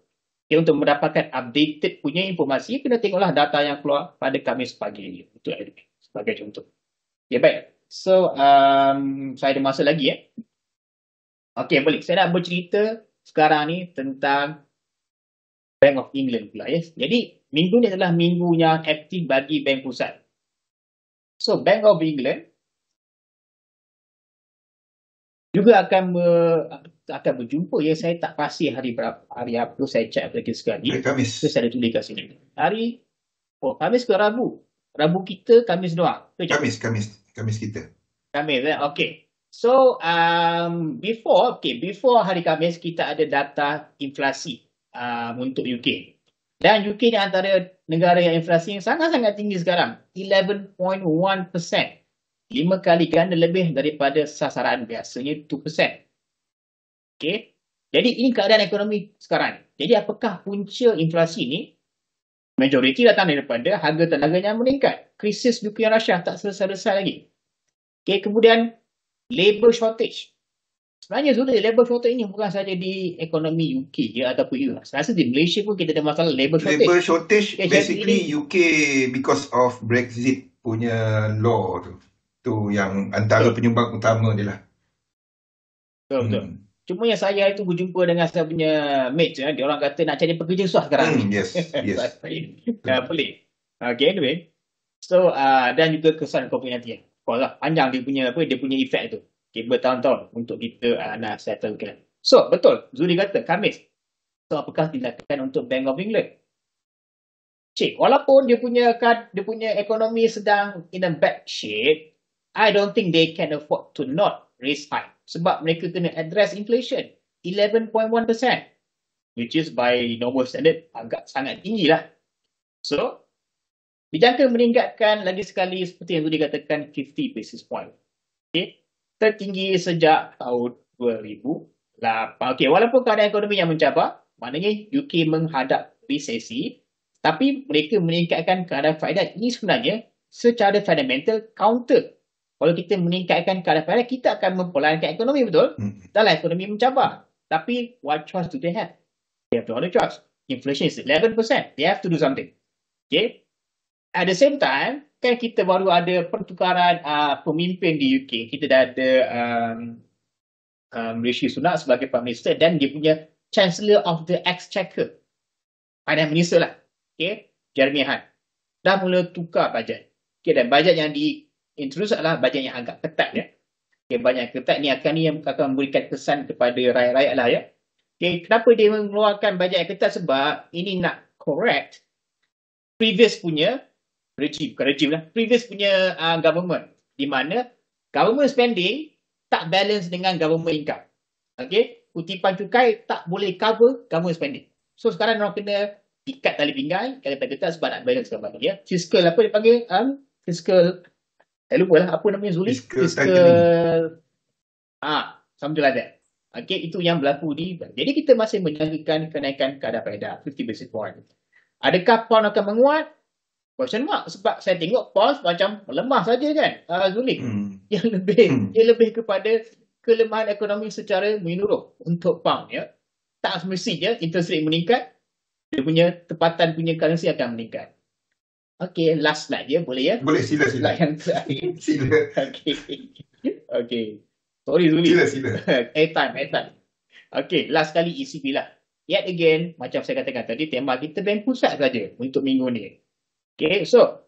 Untuk mendapatkan updated punya informasi, kena tengoklah data yang keluar pada Khamis pagi ini untuk Adobe, sebagai contoh. Baik. So, saya ada masa lagi Okey, boleh. Saya nak bercerita sekarang ni tentang Bank of England pula Jadi, minggu ni adalah minggu yang aktif bagi Bank Pusat. So, Bank of England juga akan berjumpa saya tak pasti hari berapa, hari apa saya cek lagi sekali. Hari Khamis. Saya ada tulis kat sini. Khamis ke Rabu? Rabu kita, Khamis doang. Khamis kita. Khamis Okay. So before hari Khamis kita ada data inflasi untuk UK. Dan UK ni antara negara yang inflasi yang sangat-sangat tinggi sekarang, 11.1%. 5 kali ganda lebih daripada sasaran biasanya 2%. Okey. Jadi ini keadaan ekonomi sekarang. Jadi apakah punca inflasi ni? Majoriti datang daripada harga tenaga yang meningkat. Krisis Ukraine Rusia tak selesai-selesai lagi. Okey, kemudian labor shortage. Sebenarnya labor shortage ini bukan saja di ekonomi UK ataupun US. Saya rasa di Malaysia pun kita ada masalah labor shortage. Labor shortage basically UK because of Brexit. punya law tu. Tu yang antara penyumbang utama dia lah. Betul. Cuma yang saya itu berjumpa dengan saya punya mates, dia orang kata nak cari pekerja susah sekarang ni. Yes. Pelik. Okay, anyway. So, dan juga kesan COVID-19. Of course lah, panjang dia punya efek tu. Okay, bertahun-tahun untuk kita nak settlekan. So, betul. Zuli kata, Khamis. So, apakah tindakan untuk Bank of England? Cik, walaupun dia punya ekonomi sedang in a bad shape, I don't think they can afford to not raise high. Sebab mereka kena address inflation 11.1%, which is by normal standard agak sangat tinggi lah. So, dijangka meningkatkan lagi sekali seperti yang Zuli katakan 50 basis point. Okay. Tertinggi sejak tahun 2008. Okay, walaupun keadaan ekonomi yang mencabar, maknanya UK menghadap resesi, tapi mereka meningkatkan kadar faedah. Ini sebenarnya secara fundamental counter. Kalau kita meningkatkan kadar faedah, kita akan memperlahankan ekonomi, betul? Dalam ekonomi mencabar. Tapi what choice do they have? They have no other choice. Inflation is 11%. They have to do something. Okay? At the same time, kan kita baru ada pertukaran pemimpin di UK. Kita dah ada Rishi Sunak sebagai Prime Minister dan dia punya Chancellor of the Exchequer. Finance Minister lah. Okay? Jeremy Hunt. Dah mula tukar bajet. Okay, dan bajet yang introduce adalah bajet yang agak ketat ya. Okay, bajet yang ketat ni akan memberikan kesan kepada rakyat-rakyat lah ya. Okay, kenapa dia mengeluarkan bajet yang ketat? Sebab ini nak correct previous punya previous punya government, di mana government spending tak balance dengan government income. Okay, kutipan cukai tak boleh cover government spending. So sekarang orang kena ikat tali pinggang, ketat-ketat sebab nak balance gambar ya. Fiscal apa dia panggil? Fiscal, saya lupa lah apa namanya Zuli. Fiscal something like that. Okay, itu yang berlaku di. Jadi kita masih menjangkakan kenaikan kadar faedah 50 basis point. Adakah pound akan menguat? Question mark. Sebab saya tengok pound macam melemah saja kan, Zuli. Yang lebih kepada kelemahan ekonomi secara menyeluruh untuk pound ya. Tak semestinya interest rate meningkat, dia punya tepatan punya currency akan meningkat. Okay, last slide ya, boleh ya? Boleh, sila. Slide yang terakhir. Sila. Okay. Sorry Zuli. Sila. Airtime. Okay, last kali ECB lah. Yet again, macam saya katakan tadi, tema kita bank pusat saja untuk minggu ni. Okay, so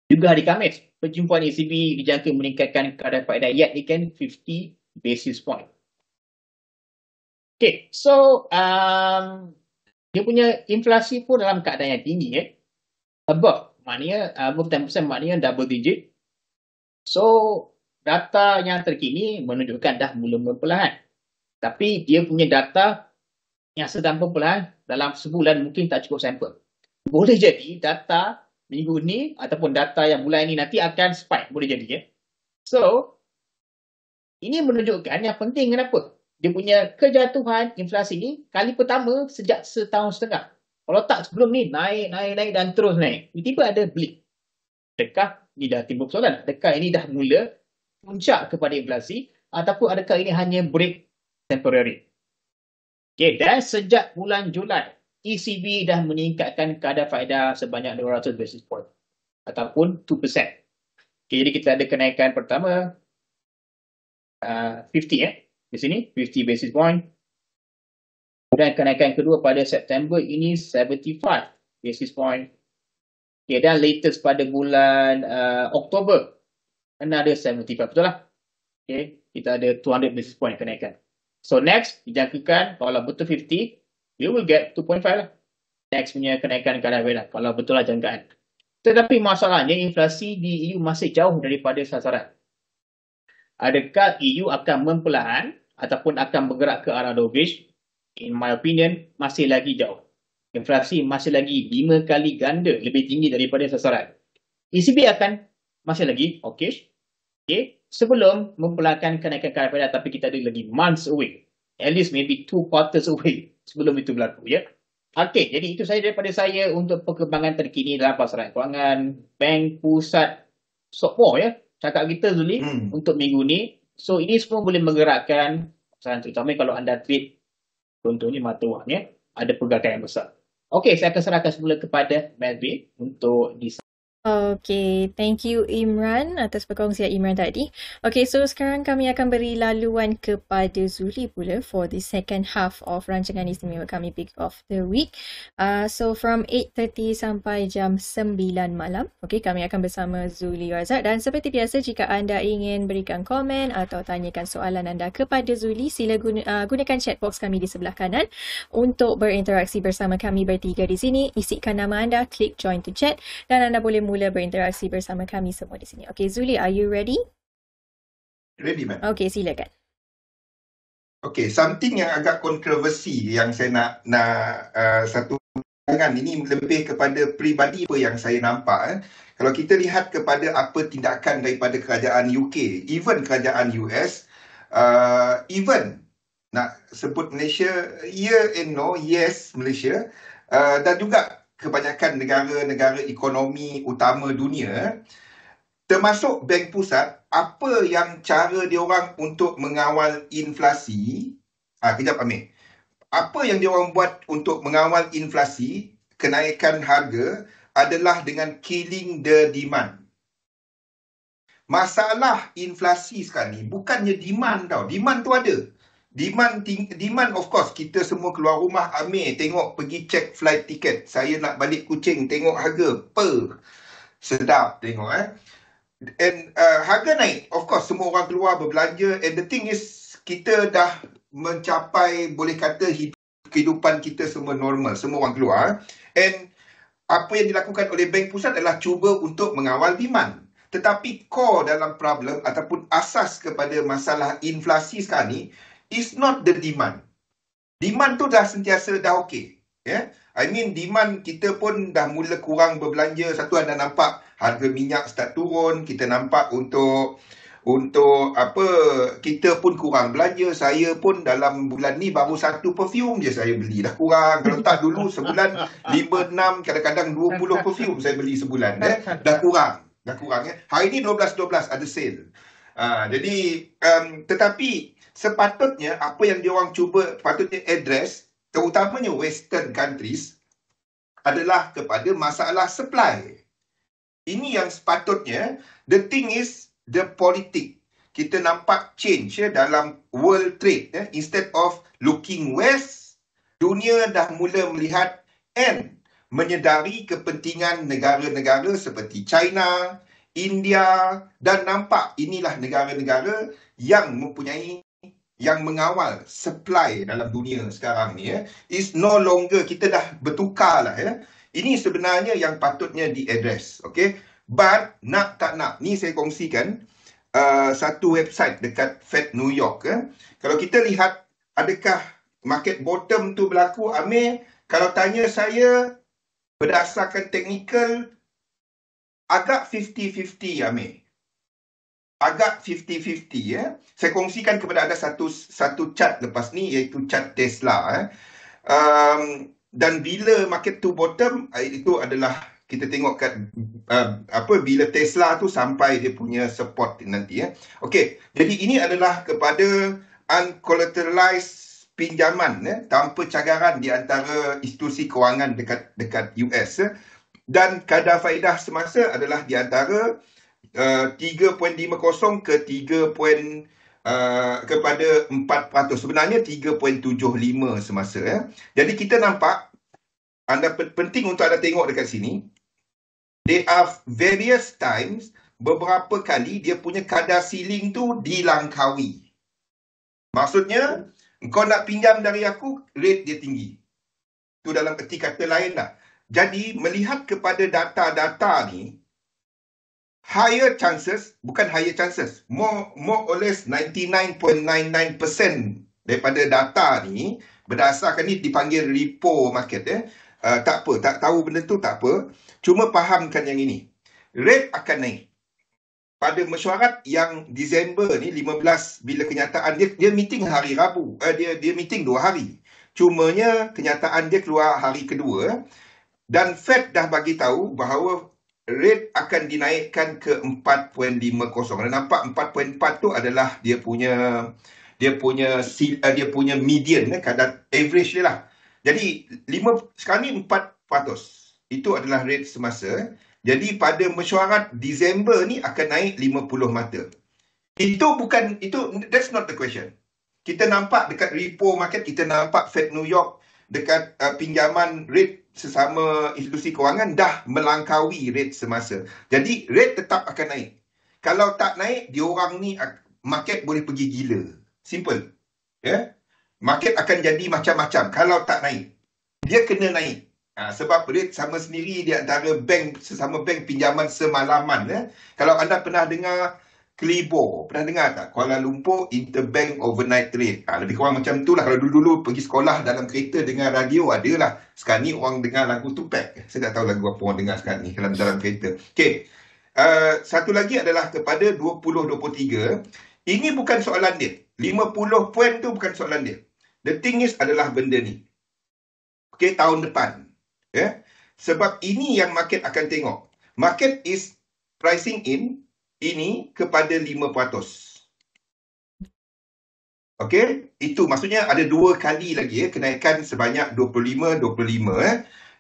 juga hari Khamis, perjumpaan ECB dijangka meningkatkan kadar faedah yet again 50 basis point. Okay, so dia punya inflasi pun dalam keadaan yang tinggi above, maknanya above 10%, maknanya double digit. So data yang terkini menunjukkan dah mula perlahan. Tapi dia punya data yang sedang perlahan dalam sebulan mungkin tak cukup sampel. Boleh jadi data minggu ni ataupun data yang bulan ini nanti akan spike. Boleh jadi ya. So, ini menunjukkan yang penting kenapa. Dia punya kejatuhan inflasi ni kali pertama sejak setahun setengah. Kalau tak sebelum ni naik dan terus naik. Tiba-tiba ada blip. Adakah ni dah timbul persoalan? Adakah ini dah mula puncak kepada inflasi ataupun adakah ini hanya break temporary? Okay, dan sejak bulan Julai, ECB dah meningkatkan kadar faedah sebanyak 200 basis point ataupun 2%. Okay, jadi kita ada kenaikan pertama 50 di sini 50 basis point. Dan kenaikan kedua pada September ini 75 basis point. Okay, dan latest pada bulan Oktober another 75, betul lah. Okay, kita ada 200 basis point kenaikan. So next, dijangkakan kalau betul 50, you will get 2.5 lah. Next punya kenaikan kadar faedah kalau betul lah jangkaan. Tetapi masalahnya inflasi di EU masih jauh daripada sasaran. Adakah EU akan memperlahan ataupun akan bergerak ke arah dovish? In my opinion, masih lagi jauh. Inflasi masih lagi 5 kali ganda lebih tinggi daripada sasaran. ECB akan masih lagi hawkish. Okay, sebelum memperlahankan kenaikan kadar faedah, tapi kita ada lagi months away. At least maybe 2 quarters away sebelum itu berlaku ya. Okay, jadi itu saja daripada saya untuk perkembangan terkini dalam pasaran kewangan bank pusat Sokmo ya. Cakap kita Zuli untuk minggu ni. So ini semua boleh menggerakkan pasaran, terutama kalau anda trade contohnya mata wang ya, ada pergerakan yang besar. Okey, saya akan serahkan semula kepada Melvin untuk Okay, thank you Imran atas perkongsian Imran tadi. Okay, so sekarang kami akan beri laluan kepada Zuli pula for the second half of rancangan istimewa kami Pick of the Week. So from 8:30 sampai jam 9 malam. Okay, kami akan bersama Zuli Razak. Dan seperti biasa, jika anda ingin berikan komen atau tanyakan soalan anda kepada Zuli, sila gunakan chat box kami di sebelah kanan untuk berinteraksi bersama kami bertiga di sini. Isikan nama anda, klik join to chat dan anda boleh mula berinteraksi bersama kami semua di sini. Okay, Zuli, are you ready? Ready, man. Okay, silakan. Okay, something yang agak kontroversi yang saya nak satu pandangan ini lebih kepada peribadi apa yang saya nampak. Kalau kita lihat kepada apa tindakan daripada kerajaan UK, even kerajaan US, even nak sebut Malaysia, yes Malaysia, dan juga kebanyakan negara-negara ekonomi utama dunia, termasuk Bank Pusat, apa yang cara diorang untuk mengawal inflasi, kejap Amir, apa yang diorang buat untuk mengawal inflasi, kenaikan harga adalah dengan killing the demand. Masalah inflasi sekarang ni bukannya demand tau, demand tu ada. Demand of course, kita semua keluar rumah, Amir tengok, pergi check flight ticket. Saya nak balik Kuching, tengok harga, sedap tengok And harga naik, of course semua orang keluar berbelanja. And the thing is, kita dah mencapai, boleh kata kehidupan kita semua normal, semua orang keluar. And apa yang dilakukan oleh Bank Pusat adalah cuba untuk mengawal demand. Tetapi core dalam problem ataupun asas kepada masalah inflasi sekarang ni is not the demand. Demand tu dah sentiasa dah okey. I mean demand kita pun dah mula kurang berbelanja. Satu, anda nampak harga minyak start turun. Kita nampak untuk kita pun kurang belanja. Saya pun dalam bulan ni baru 1 perfume je saya beli. Dah kurang. Kalau tak dulu sebulan 5, 6, kadang-kadang 20 perfume saya beli sebulan. Dah kurang. Hari ni 12-12 ada sale. Jadi tetapi sepatutnya apa yang diorang cuba patutnya address, terutamanya western countries, adalah kepada masalah supply. Ini yang sepatutnya. The thing is the politik. Kita nampak change dalam world trade. Instead of looking west, dunia dah mula melihat and menyedari kepentingan negara-negara seperti China, India, dan nampak inilah negara-negara yang mengawal supply dalam dunia sekarang ni. Is no longer, kita dah bertukar lah. Ini sebenarnya yang patutnya di-address. Okay? But nak tak nak, ni saya kongsikan satu website dekat Fed New York. Kalau kita lihat adakah market bottom tu berlaku, Amir, kalau tanya saya berdasarkan teknikal, agak 50-50, Amir. Agak 50-50. Saya kongsikan kepada anda satu chart lepas ni, iaitu chart Tesla. Dan bila market tu bottom, itu adalah kita tengok kat bila Tesla tu sampai dia punya support nanti. Okey, jadi ini adalah kepada uncollateralized pinjaman tanpa cagaran di antara institusi kewangan dekat US. Dan kadar faedah semasa adalah di antara 3.50 ke 3 kepada 4%. Sebenarnya 3.75 semasa. Jadi kita nampak, penting untuk anda tengok dekat sini, there are various times, beberapa kali dia punya kadar ceiling tu dilangkaui. Maksudnya, kau nak pinjam dari aku, rate dia tinggi. Itu dalam erti kata lain lah. Jadi, melihat kepada data-data ni, higher chances, bukan higher chances, more or less 99.99% daripada data ni, berdasarkan ni dipanggil repo market. Tak apa, tak tahu benda tu tak apa. Cuma fahamkan yang ini. Rate akan naik. Pada mesyuarat yang Disember ni, 15 bila kenyataan dia meeting hari Rabu. Dia meeting 2 hari. Cumanya kenyataan dia keluar hari kedua. Dan Fed dah bagi tahu bahawa rate akan dinaikkan ke 4.50. Dan nampak 4.4 tu adalah dia punya median, kadar average dia lah. Jadi sekarang ni 4%. Itu adalah rate semasa. Jadi pada mesyuarat Disember ni akan naik 50 mata. That's not the question. Kita nampak dekat repo market, kita nampak Fed New York dekat pinjaman rate sesama institusi kewangan dah melangkaui rate semasa. Jadi rate tetap akan naik. Kalau tak naik, diorang ni market boleh pergi gila. Simple. Ya. Market akan jadi macam-macam kalau tak naik. Dia kena naik. Sebab rate sama sendiri di antara sesama bank pinjaman semalaman. Kalau anda pernah dengar Kelibor, pernah dengar tak? Kuala Lumpur Interbank Overnight Rate. Lebih kurang macam tu lah. Kalau dulu-dulu pergi sekolah dalam kereta dengar radio, adalah. Sekarang ni orang dengar lagu Tupac. Saya tak tahu lagu apa orang dengar sekarang ni dalam kereta. Okay. Satu lagi adalah kepada 2023. Ini bukan soalan dia. 50 poin tu bukan soalan dia. The thing is adalah benda ni. Okay, tahun depan. Yeah? Sebab ini yang market akan tengok. Market is pricing in ini kepada 5%. Okay, itu maksudnya ada 2 kali lagi kenaikan sebanyak 25.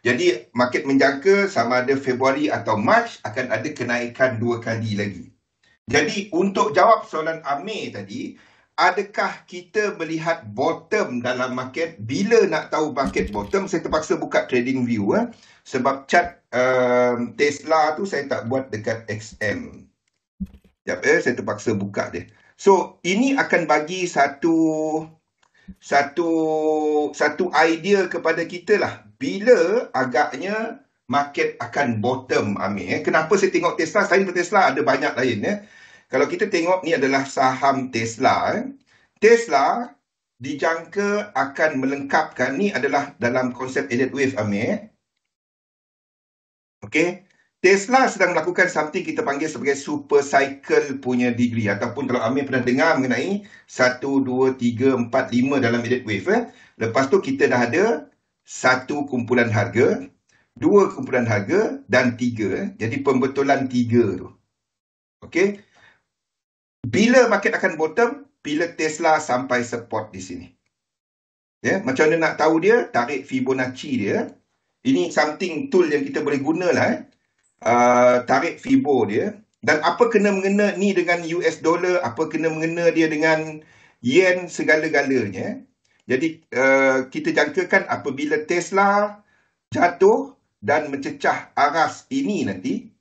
Jadi market menjangka sama ada Februari atau Mac akan ada kenaikan 2 kali lagi. Jadi untuk jawab soalan Amir tadi, adakah kita melihat bottom dalam market? Bila nak tahu market bottom, saya terpaksa buka TradingView. Sebab chart Tesla tu saya tak buat dekat XM. Saya terpaksa buka dia. So, ini akan bagi satu idea kepada kita lah. Bila agaknya market akan bottom, Amir. Kenapa saya tengok Tesla? Selain Tesla ada banyak lain. Kalau kita tengok ni adalah saham Tesla. Tesla dijangka akan melengkapkan, ni adalah dalam konsep elliott wave, Amir. Okay. Tesla sedang melakukan something kita panggil sebagai super cycle punya degree. Ataupun kalau Amir pernah dengar mengenai 1, 2, 3, 4, 5 dalam elliott wave. Lepas tu kita dah ada 1 kumpulan harga, 2 kumpulan harga dan 3. Jadi pembetulan 3 tu. Okay. Bila market akan bottom? Bila Tesla sampai support di sini. Macam mana nak tahu dia? Tarik Fibonacci dia. Ini something tool yang kita boleh guna lah. Tarik Fibo dia. Dan apa kena-mengena ni dengan US dollar, apa kena-mengena dia dengan yen, segala-galanya. Jadi kita jangkakan apabila Tesla jatuh dan mencecah aras ini nanti,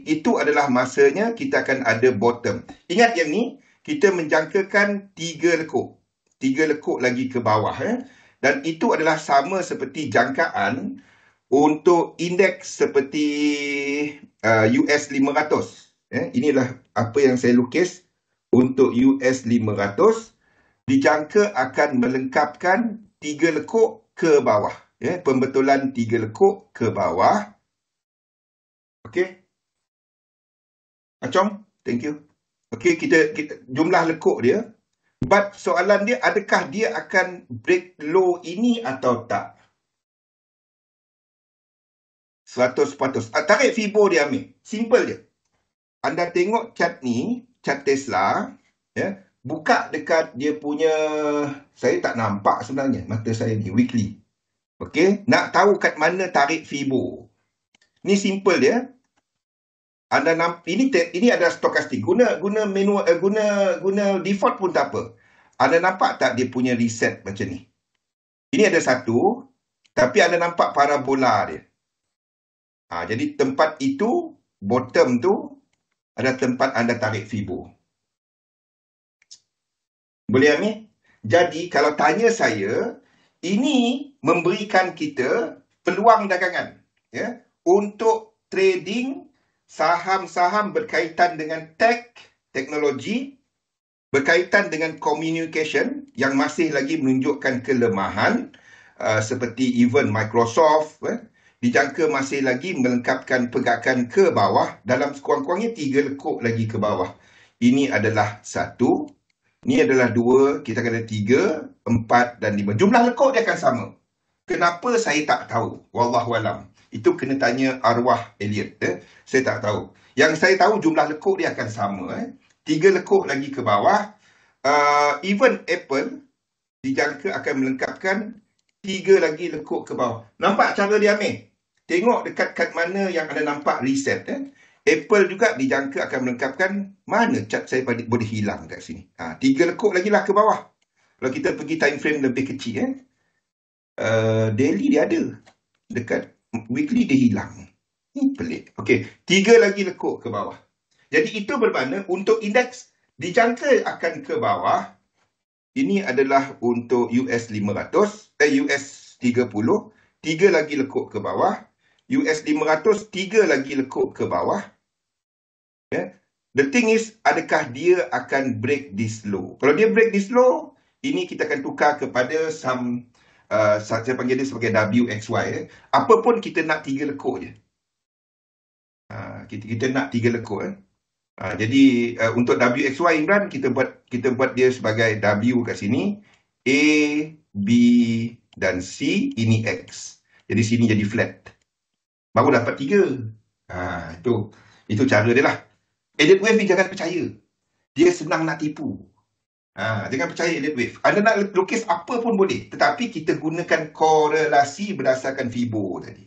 itu adalah masanya kita akan ada bottom. Ingat yang ni, kita menjangkakan 3 lekuk. 3 lekuk lagi ke bawah. Dan itu adalah sama seperti jangkaan untuk indeks seperti US 500. Inilah apa yang saya lukis untuk US 500. Dijangka akan melengkapkan 3 lekuk ke bawah. Pembetulan 3 lekuk ke bawah. Okey. Acong, thank you. Okey, kita jumlah lekuk dia. But soalan dia, adakah dia akan break low ini atau tak? 100%. Tarik Fibo dia, Amir. Simple je. Anda tengok chart ni, chart Tesla, buka dekat dia punya, saya tak nampak sebenarnya mata saya ni, weekly. Okey, nak tahu kat mana tarik Fibo. Ni simple dia. Anda ini adalah stokastik. Guna manual, guna default pun tak apa. Anda nampak tak dia punya reset macam ni? Ini ada satu, tapi anda nampak parabola dia. Jadi tempat itu, bottom tu, ada tempat anda tarik Fibo. Boleh, Amir? Jadi kalau tanya saya, ini memberikan kita peluang dagangan untuk trading saham-saham berkaitan dengan teknologi, berkaitan dengan communication yang masih lagi menunjukkan kelemahan, seperti even Microsoft, dijangka masih lagi melengkapkan pergerakan ke bawah dalam sekurang-kurangnya 3 lekuk lagi ke bawah. Ini adalah 1, ini adalah 2, kita akan ada 3, 4 dan 5. Jumlah lekuk dia akan sama. Kenapa saya tak tahu? Wallahualam. Itu kena tanya arwah Elliot. Saya tak tahu. Yang saya tahu jumlah lekuk dia akan sama. 3 lekuk lagi ke bawah. Even Apple dijangka akan melengkapkan 3 lagi lekuk ke bawah. Nampak cara dia, Amir? tengok dekat kat mana yang anda nampak reset. Apple juga dijangka akan melengkapkan mana cat saya boleh hilang kat sini. 3 lekuk lagi lah ke bawah. Kalau kita pergi time frame lebih kecil, daily dia ada. Dekat weekly dia hilang. Ini pelik. Okey, 3 lagi lekuk ke bawah. Jadi itu bermakna untuk indeks dijangka akan ke bawah. Ini adalah untuk US 500, US 30, 3 lagi lekuk ke bawah. US 500, 3 lagi lekuk ke bawah. The thing is, adakah dia akan break this low? Kalau dia break this low, ini kita akan tukar kepada some, saya panggil dia sebagai WXY. Apa pun kita nak 3 lekuk je. Kita nak 3 lekuk. Jadi untuk WXY Imran, kita buat dia sebagai W kat sini. A, B dan C, ini X. Jadi sini jadi flat. Baru dapat 3. Itu cara dia lah. Elliott wave ni jangan percaya. Dia senang nak tipu. Jangan percaya Elliott wave. Anda nak lukis apa pun boleh. Tetapi kita gunakan korelasi berdasarkan Fibo tadi.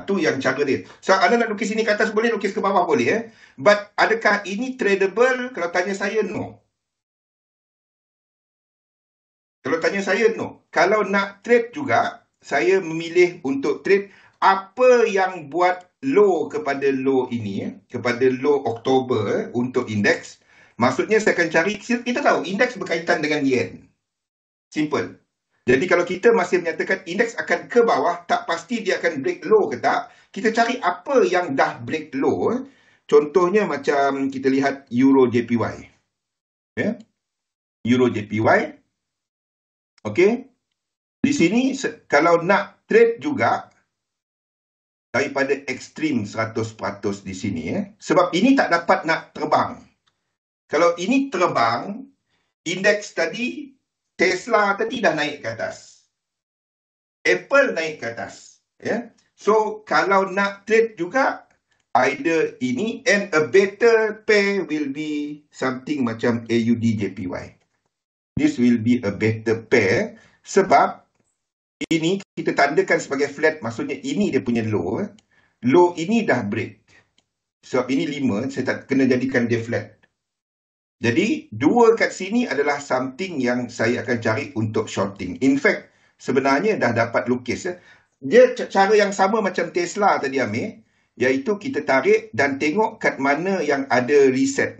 Tu yang cara dia. So, anda nak lukis ini ke atas boleh, lukis ke bawah boleh. But adakah ini tradable? Kalau tanya saya, no. Kalau tanya saya, no. Kalau nak trade juga, saya memilih untuk trade apa yang buat low kepada low ini, kepada low Oktober untuk indeks. Maksudnya saya akan cari, kita tahu indeks berkaitan dengan yen. Simple. Jadi kalau kita masih menyatakan indeks akan ke bawah, tak pasti dia akan break low ke tak, kita cari apa yang dah break low. Contohnya macam kita lihat Euro JPY. Euro JPY. Okey. Di sini kalau nak trade juga daripada ekstrim 100% di sini. Sebab ini tak dapat nak terbang. Kalau ini terbang, indeks tadi, Tesla tadi dah naik ke atas. Apple naik ke atas. So, kalau nak trade juga, either ini and a better pair will be something macam AUD JPY. This will be a better pair sebab ini kita tandakan sebagai flat, maksudnya ini dia punya low. Low ini dah break. Sebab ini 5, saya tak kena jadikan dia flat. Jadi, 2 kat sini adalah something yang saya akan cari untuk shorting. In fact, sebenarnya dah dapat lukis. Dia cara yang sama macam Tesla tadi ambil, iaitu kita tarik dan tengok kat mana yang ada reset.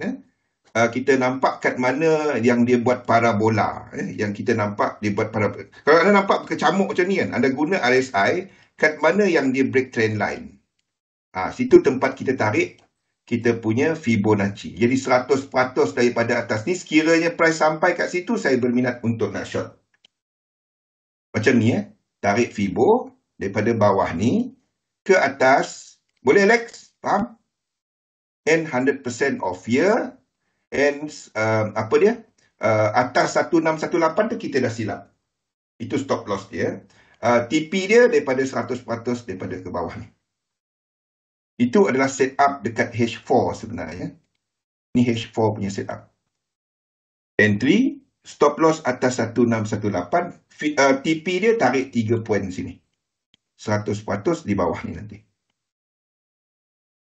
Kita nampak kat mana yang dia buat parabola. Yang kita nampak dia buat parabola. Kalau anda nampak kecamuk macam ni kan, anda guna RSI, kat mana yang dia break trend line. Situ tempat kita tarik kita punya Fibonacci. Jadi 100% daripada atas ni, sekiranya price sampai kat situ, saya berminat untuk nak short. Macam ni tarik Fibo daripada bawah ni ke atas. Boleh Alex? Faham? And 100% off here. And apa dia? Atas 1618 tu kita dah silap. Itu stop loss dia. TP dia daripada 100% daripada ke bawah ni. Itu adalah setup dekat H4 sebenarnya. Ni H4 punya setup. Entry, stop loss atas 1618. TP dia tarik 3 poin sini. 100% di bawah ni nanti.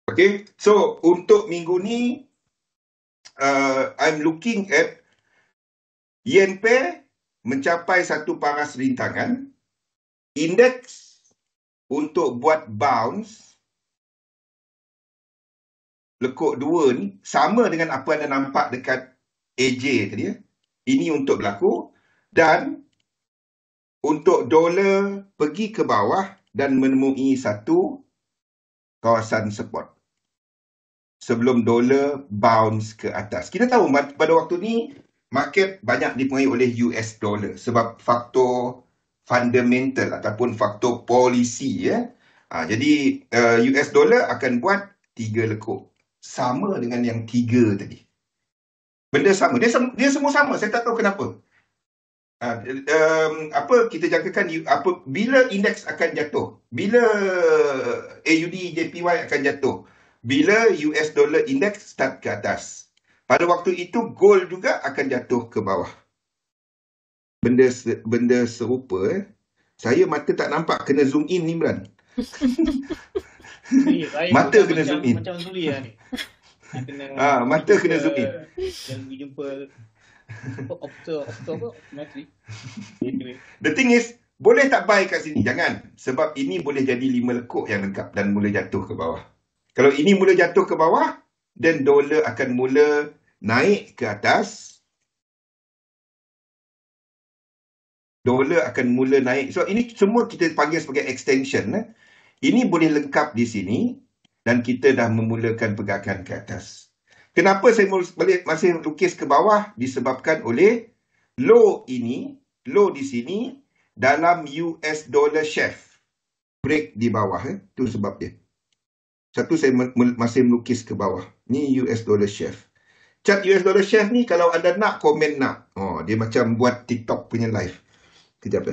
Okay, so untuk minggu ni, I'm looking at yen pair mencapai satu paras rintangan. Indeks untuk buat bounce lekuk 2 ni sama dengan apa anda nampak dekat AJ tadi. Ini untuk berlaku. Dan untuk dolar pergi ke bawah dan menemui satu kawasan support sebelum dolar bounce ke atas. Kita tahu pada waktu ni market banyak dipengaruhi oleh US dollar sebab faktor fundamental ataupun faktor polisi. Jadi US dollar akan buat 3 lekuk. Sama dengan yang 3 tadi. Benda sama. Dia semua sama. Saya tak tahu kenapa. Apa kita jangkakan bila indeks akan jatuh? Bila AUD JPY akan jatuh? Bila US dollar index start ke atas? Pada waktu itu gold juga akan jatuh ke bawah. Benda serupa. Saya mata tak nampak. Kena zoom in ni Imran. Mata kena zoom in. Macam Zuli lah ni. Mata kena zoom in. Dan jumpa optometri. The thing is, boleh tak buy kat sini? Jangan. Sebab ini boleh jadi 5 lekuk yang lengkap dan mula jatuh ke bawah. Kalau ini mula jatuh ke bawah, then dolar akan mula naik ke atas. Dolar akan mula naik. So ini semua kita panggil sebagai extension. Ini boleh lengkap di sini dan kita dah memulakan pergerakan ke atas. Kenapa saya masih lukis ke bawah? Disebabkan oleh low ini, low di sini dalam US dollar chef. Break di bawah. Itu sebab dia. Satu, saya masih melukis ke bawah. Ni US dollar chef. Chart US dollar chef ni kalau anda nak, komen nak. Dia macam buat TikTok punya live. Kejap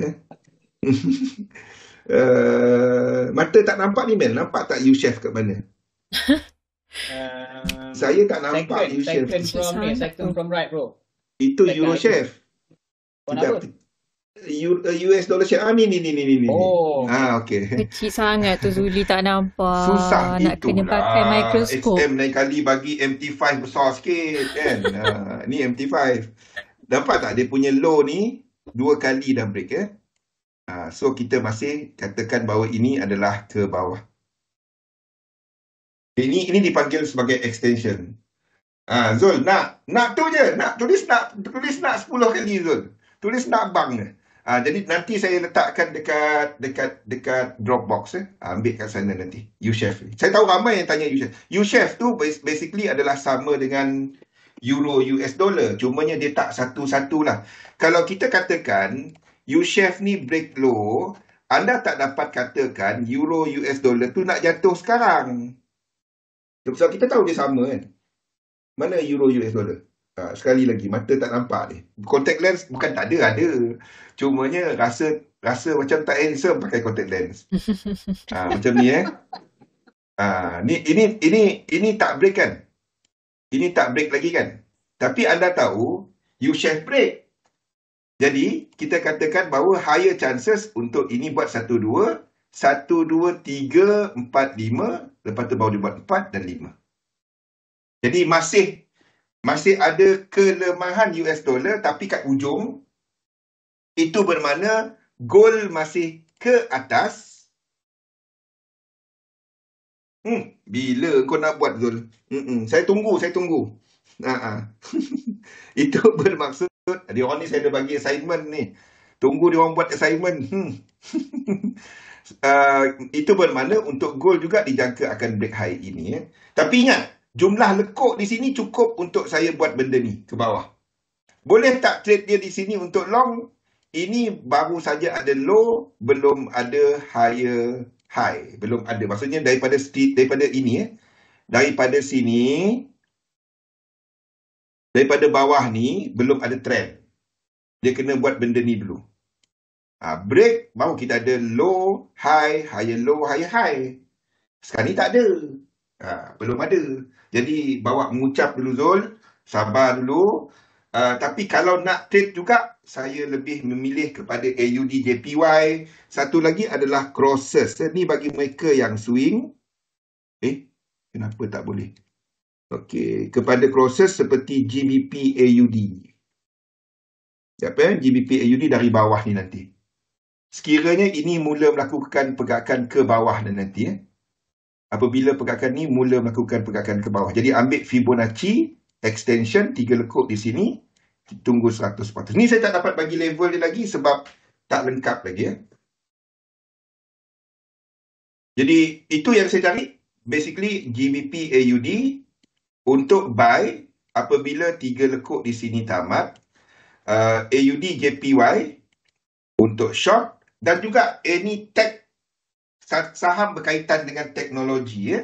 mata tak nampak ni, Mel. Nampak tak U-Chef kat mana? Saya tak nampak U-Chef. Second from right, bro. Itu Euro-Chef. US dollar chef. Ni. Okey. Kecil sangat tu Zuli, tak nampak. Susah nak kena pakai mikroskop. XM lain kali bagi MT5 besar sikit kan. Ni MT5. Nampak tak dia punya low ni 2 kali dah break so kita masih katakan bahawa ini adalah ke bawah. Ini dipanggil sebagai extension. Zul, nak tu je. Nak tulis nak 10 kali Zul. Tulis nak bang. Jadi nanti saya letakkan dekat Dropbox. Ambil kat sana nanti. U-Chef. Saya tahu ramai yang tanya U-Chef. U-Chef tu basically adalah sama dengan Euro US dollar. Cumanya dia tak satu-satu lah. Kalau kita katakan U-Chef ni break low, anda tak dapat katakan Euro US dollar tu nak jatuh sekarang. Sebab kita tahu dia sama kan. Mana Euro US dollar? Sekali lagi, mata tak nampak dia. Contact lens bukan tak ada. Cumanya rasa macam tak handsome pakai contact lens. Macam ni ini tak break kan? Ini tak break lagi kan? Tapi anda tahu U-Chef break. Jadi kita katakan bahawa higher chances untuk ini buat 1, 2, 1, 2, 3, 4, 5. Lepas tu baru dia buat 4 dan 5. Jadi masih ada kelemahan US dollar, tapi kat ujung itu bermakna gold masih ke atas. Bila kau nak buat Zul? Saya tunggu. Itu bermaksud dia orang ni saya ada bagi assignment ni. Tunggu dia orang buat assignment. Itu bermakna untuk gold juga dijangka akan break high ini. Tapi ingat, jumlah lekuk di sini cukup untuk saya buat benda ni ke bawah. Boleh tak trade dia di sini untuk long? Ini baru saja ada low, belum ada higher high. Belum ada. Maksudnya daripada ini daripada sini, daripada bawah ni belum ada trend. Dia kena buat benda ni dulu. Break, baru kita ada low, high, higher low, higher high. Sekarang ni tak ada. Belum ada. Jadi bawa mengucap dulu Zul. Sabar dulu. Tapi kalau nak trade juga, saya lebih memilih kepada AUD JPY. Satu lagi adalah crosses. Ni bagi mereka yang swing. Kenapa tak boleh? Okey, kepada crosses seperti GBP AUD. GBP AUD dari bawah ni nanti. Sekiranya ini mula melakukan pergerakan ke bawah dan nanti. Apabila pergerakan ni mula melakukan pergerakan ke bawah. Jadi ambil Fibonacci, extension, 3 lekuk di sini. Tunggu 100%. Ni saya tak dapat bagi level dia lagi sebab tak lengkap lagi. Jadi itu yang saya cari. Basically GBP AUD untuk buy apabila 3 lekuk di sini tamat. AUD JPY untuk short dan juga any saham berkaitan dengan teknologi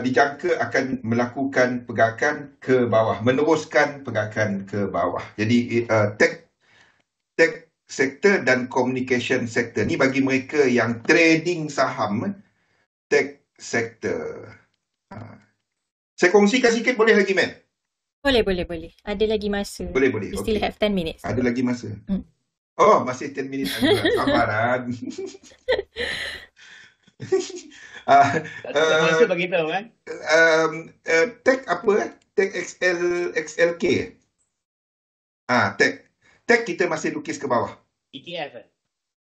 dijangka akan melakukan pergerakan ke bawah, meneruskan pergerakan ke bawah. Jadi tech sector dan communication sector ni bagi mereka yang trading saham tech sector. Saya kongsikan sikit boleh lagi, Mel? Boleh. Ada lagi masa. Boleh. We still have 10 minutes. Ada lagi masa. Oh, masih 10 minit. Sabaran. Masa bagi tahu kan. Tag apa? Tag XLK. Tag kita masih lukis ke bawah. ETF.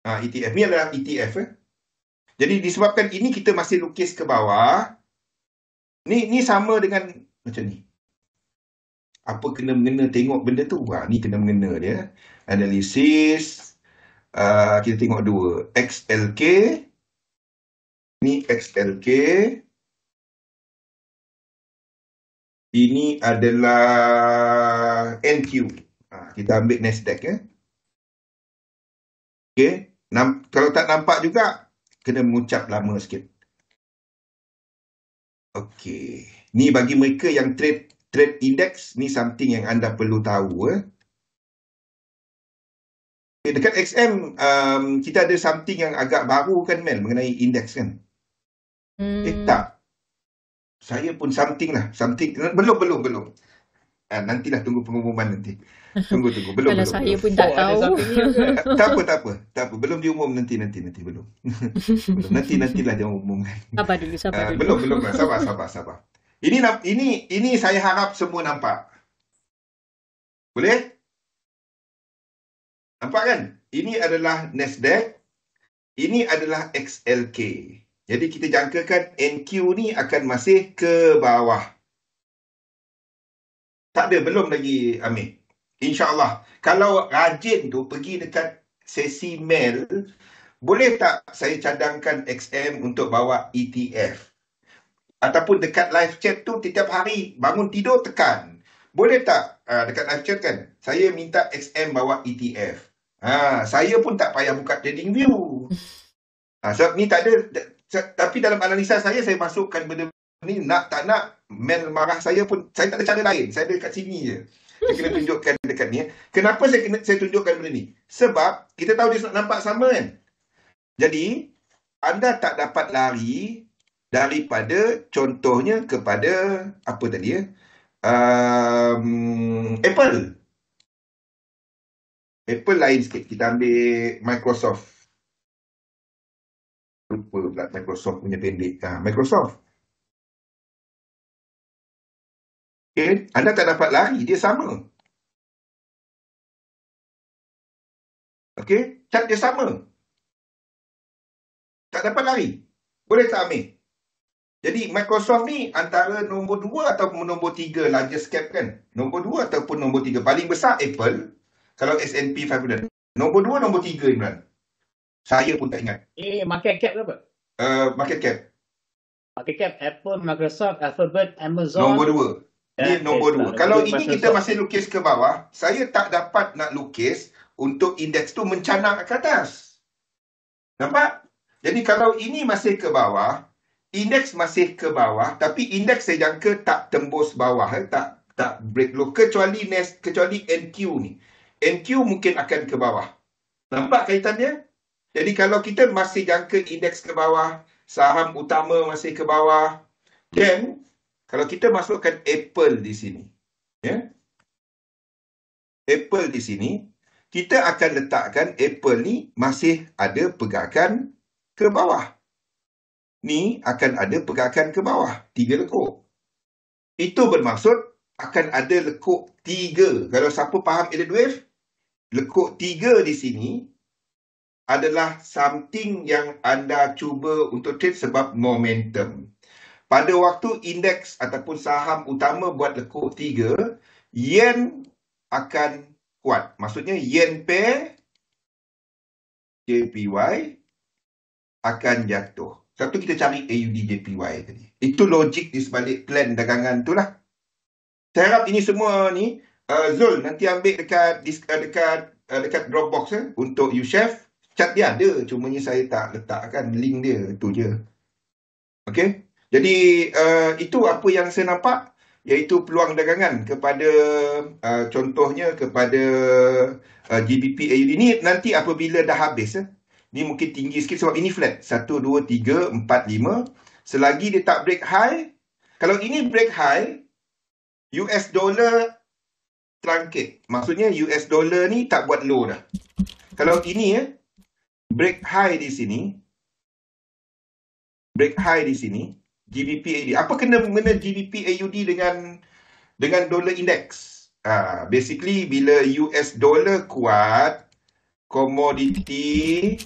ETF. Ni adalah ETF. Jadi disebabkan ini kita masih lukis ke bawah. Ni sama dengan macam ni. Apa kena-mengena tengok benda tu? Ni kena-mengena dia. Analisis. Kita tengok dua. XLK. Ni XLK. Ini adalah NQ. Kita ambil Nasdaq. Okay. Kalau tak nampak juga, kena mengucap lama sikit. Okey. Ni bagi mereka yang trade index, ni something yang anda perlu tahu. Okay, dekat XM, kita ada something yang agak baru kan, Mel, mengenai index kan? Tak. Saya pun something lah. Belum. Nantilah tunggu pengumuman nanti. Tunggu. Belum. Kalau saya pun tak tahu. Tak apa. Belum diumum nanti. Belum. Nantilah dia umumkan. Sabar dulu. Belum. Sabar. Ini saya harap semua nampak. Boleh? Nampak kan? Ini adalah Nasdaq. Ini adalah XLK. Jadi kita jangkakan NQ ni akan masih ke bawah. Tak ada, belum lagi, Amir. InsyaAllah. Kalau rajin tu pergi dekat sesi mail, boleh tak saya cadangkan XM untuk bawa ETF? Ataupun dekat live chat tu setiap hari bangun tidur tekan. Boleh tak dekat live chat kan? Saya minta XM bawa ETF. Saya pun tak payah buka trading view. Sebab ni tak ada. Tapi dalam analisa saya masukkan benda ni, nak tak nak, Mel marah saya pun, saya tak ada cara lain. Saya ada dekat sini je. Saya kena tunjukkan dekat ni. Kenapa saya tunjukkan benda ni? Sebab kita tahu dia nampak sama kan? Jadi, anda tak dapat lari daripada contohnya kepada apa tadi ya? Apple. Apple lain sikit. Kita ambil Microsoft. Lupa pula Microsoft punya pendek. Microsoft. Okay. Anda tak dapat lari. Dia sama. Okay. Cat dia sama. Tak dapat lari. Boleh tak ambil? Jadi Microsoft ni antara nombor 2 ataupun nombor 3 largest cap kan? Nombor 2 ataupun nombor 3. Paling besar Apple. Kalau S&P 500. Nombor 2, nombor 3 Imran. Saya pun tak ingat. Market cap berapa? Market cap. Market cap Apple, Microsoft, Alphabet, Amazon. Nombor 2. Ini nombor 2. Kalau ini kita masih lukis ke bawah, saya tak dapat nak lukis untuk indeks tu mencanak ke atas. Nampak? Jadi kalau ini masih ke bawah, indeks masih ke bawah, tapi indeks saya jangka tak tembus bawah, tak break low, kecuali NQ ni. NQ mungkin akan ke bawah. Nampak kaitannya? Jadi kalau kita masih jangka indeks ke bawah, saham utama masih ke bawah, then kalau kita masukkan Apple di sini, ya, Apple di sini, kita akan letakkan Apple ni masih ada pergerakan ke bawah. Ni akan ada pergerakan ke bawah. 3 lekuk. Itu bermaksud akan ada lekuk 3. Kalau siapa faham Elliott Wave, lekuk 3 di sini adalah something yang anda cuba untuk trade sebab momentum. Pada waktu indeks ataupun saham utama buat lekuk 3, yen akan kuat. Maksudnya yen pair JPY akan jatuh. Satu kita cari AUD JPY tadi. Itu logik di sebalik plan dagangan tu lah. Saya harap ini semua ni, Zul nanti ambil dekat Dropbox untuk YouChef. Chat dia ada, cumanya saya tak letakkan link dia, itu je. Okey. Jadi itu apa yang saya nampak, iaitu peluang dagangan kepada contohnya kepada GBP AUD ni nanti apabila dah habis. Ni mungkin tinggi sikit sebab ini flat. 1, 2, 3, 4, 5. Selagi dia tak break high, kalau ini break high, US dollar truncate. Maksudnya US dollar ni tak buat low dah. Kalau ini break high di sini, break high di sini, GBP AUD. Apa kena mengena GBP AUD dengan dollar index? Basically bila US dollar kuat, komoditi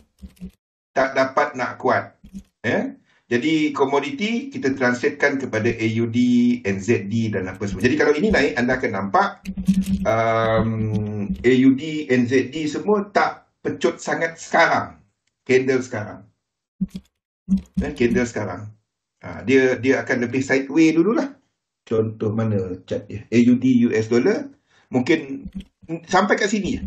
tak dapat nak kuat. Jadi komoditi kita translatekan kepada AUD, NZD dan apa semua. Jadi kalau ini naik, anda akan nampak AUD, NZD semua tak pecut sangat sekarang. Candle sekarang. Candle sekarang. Dia akan lebih sideways dululah. Contoh mana chart dia? AUD, US dollar. Mungkin sampai kat sini je.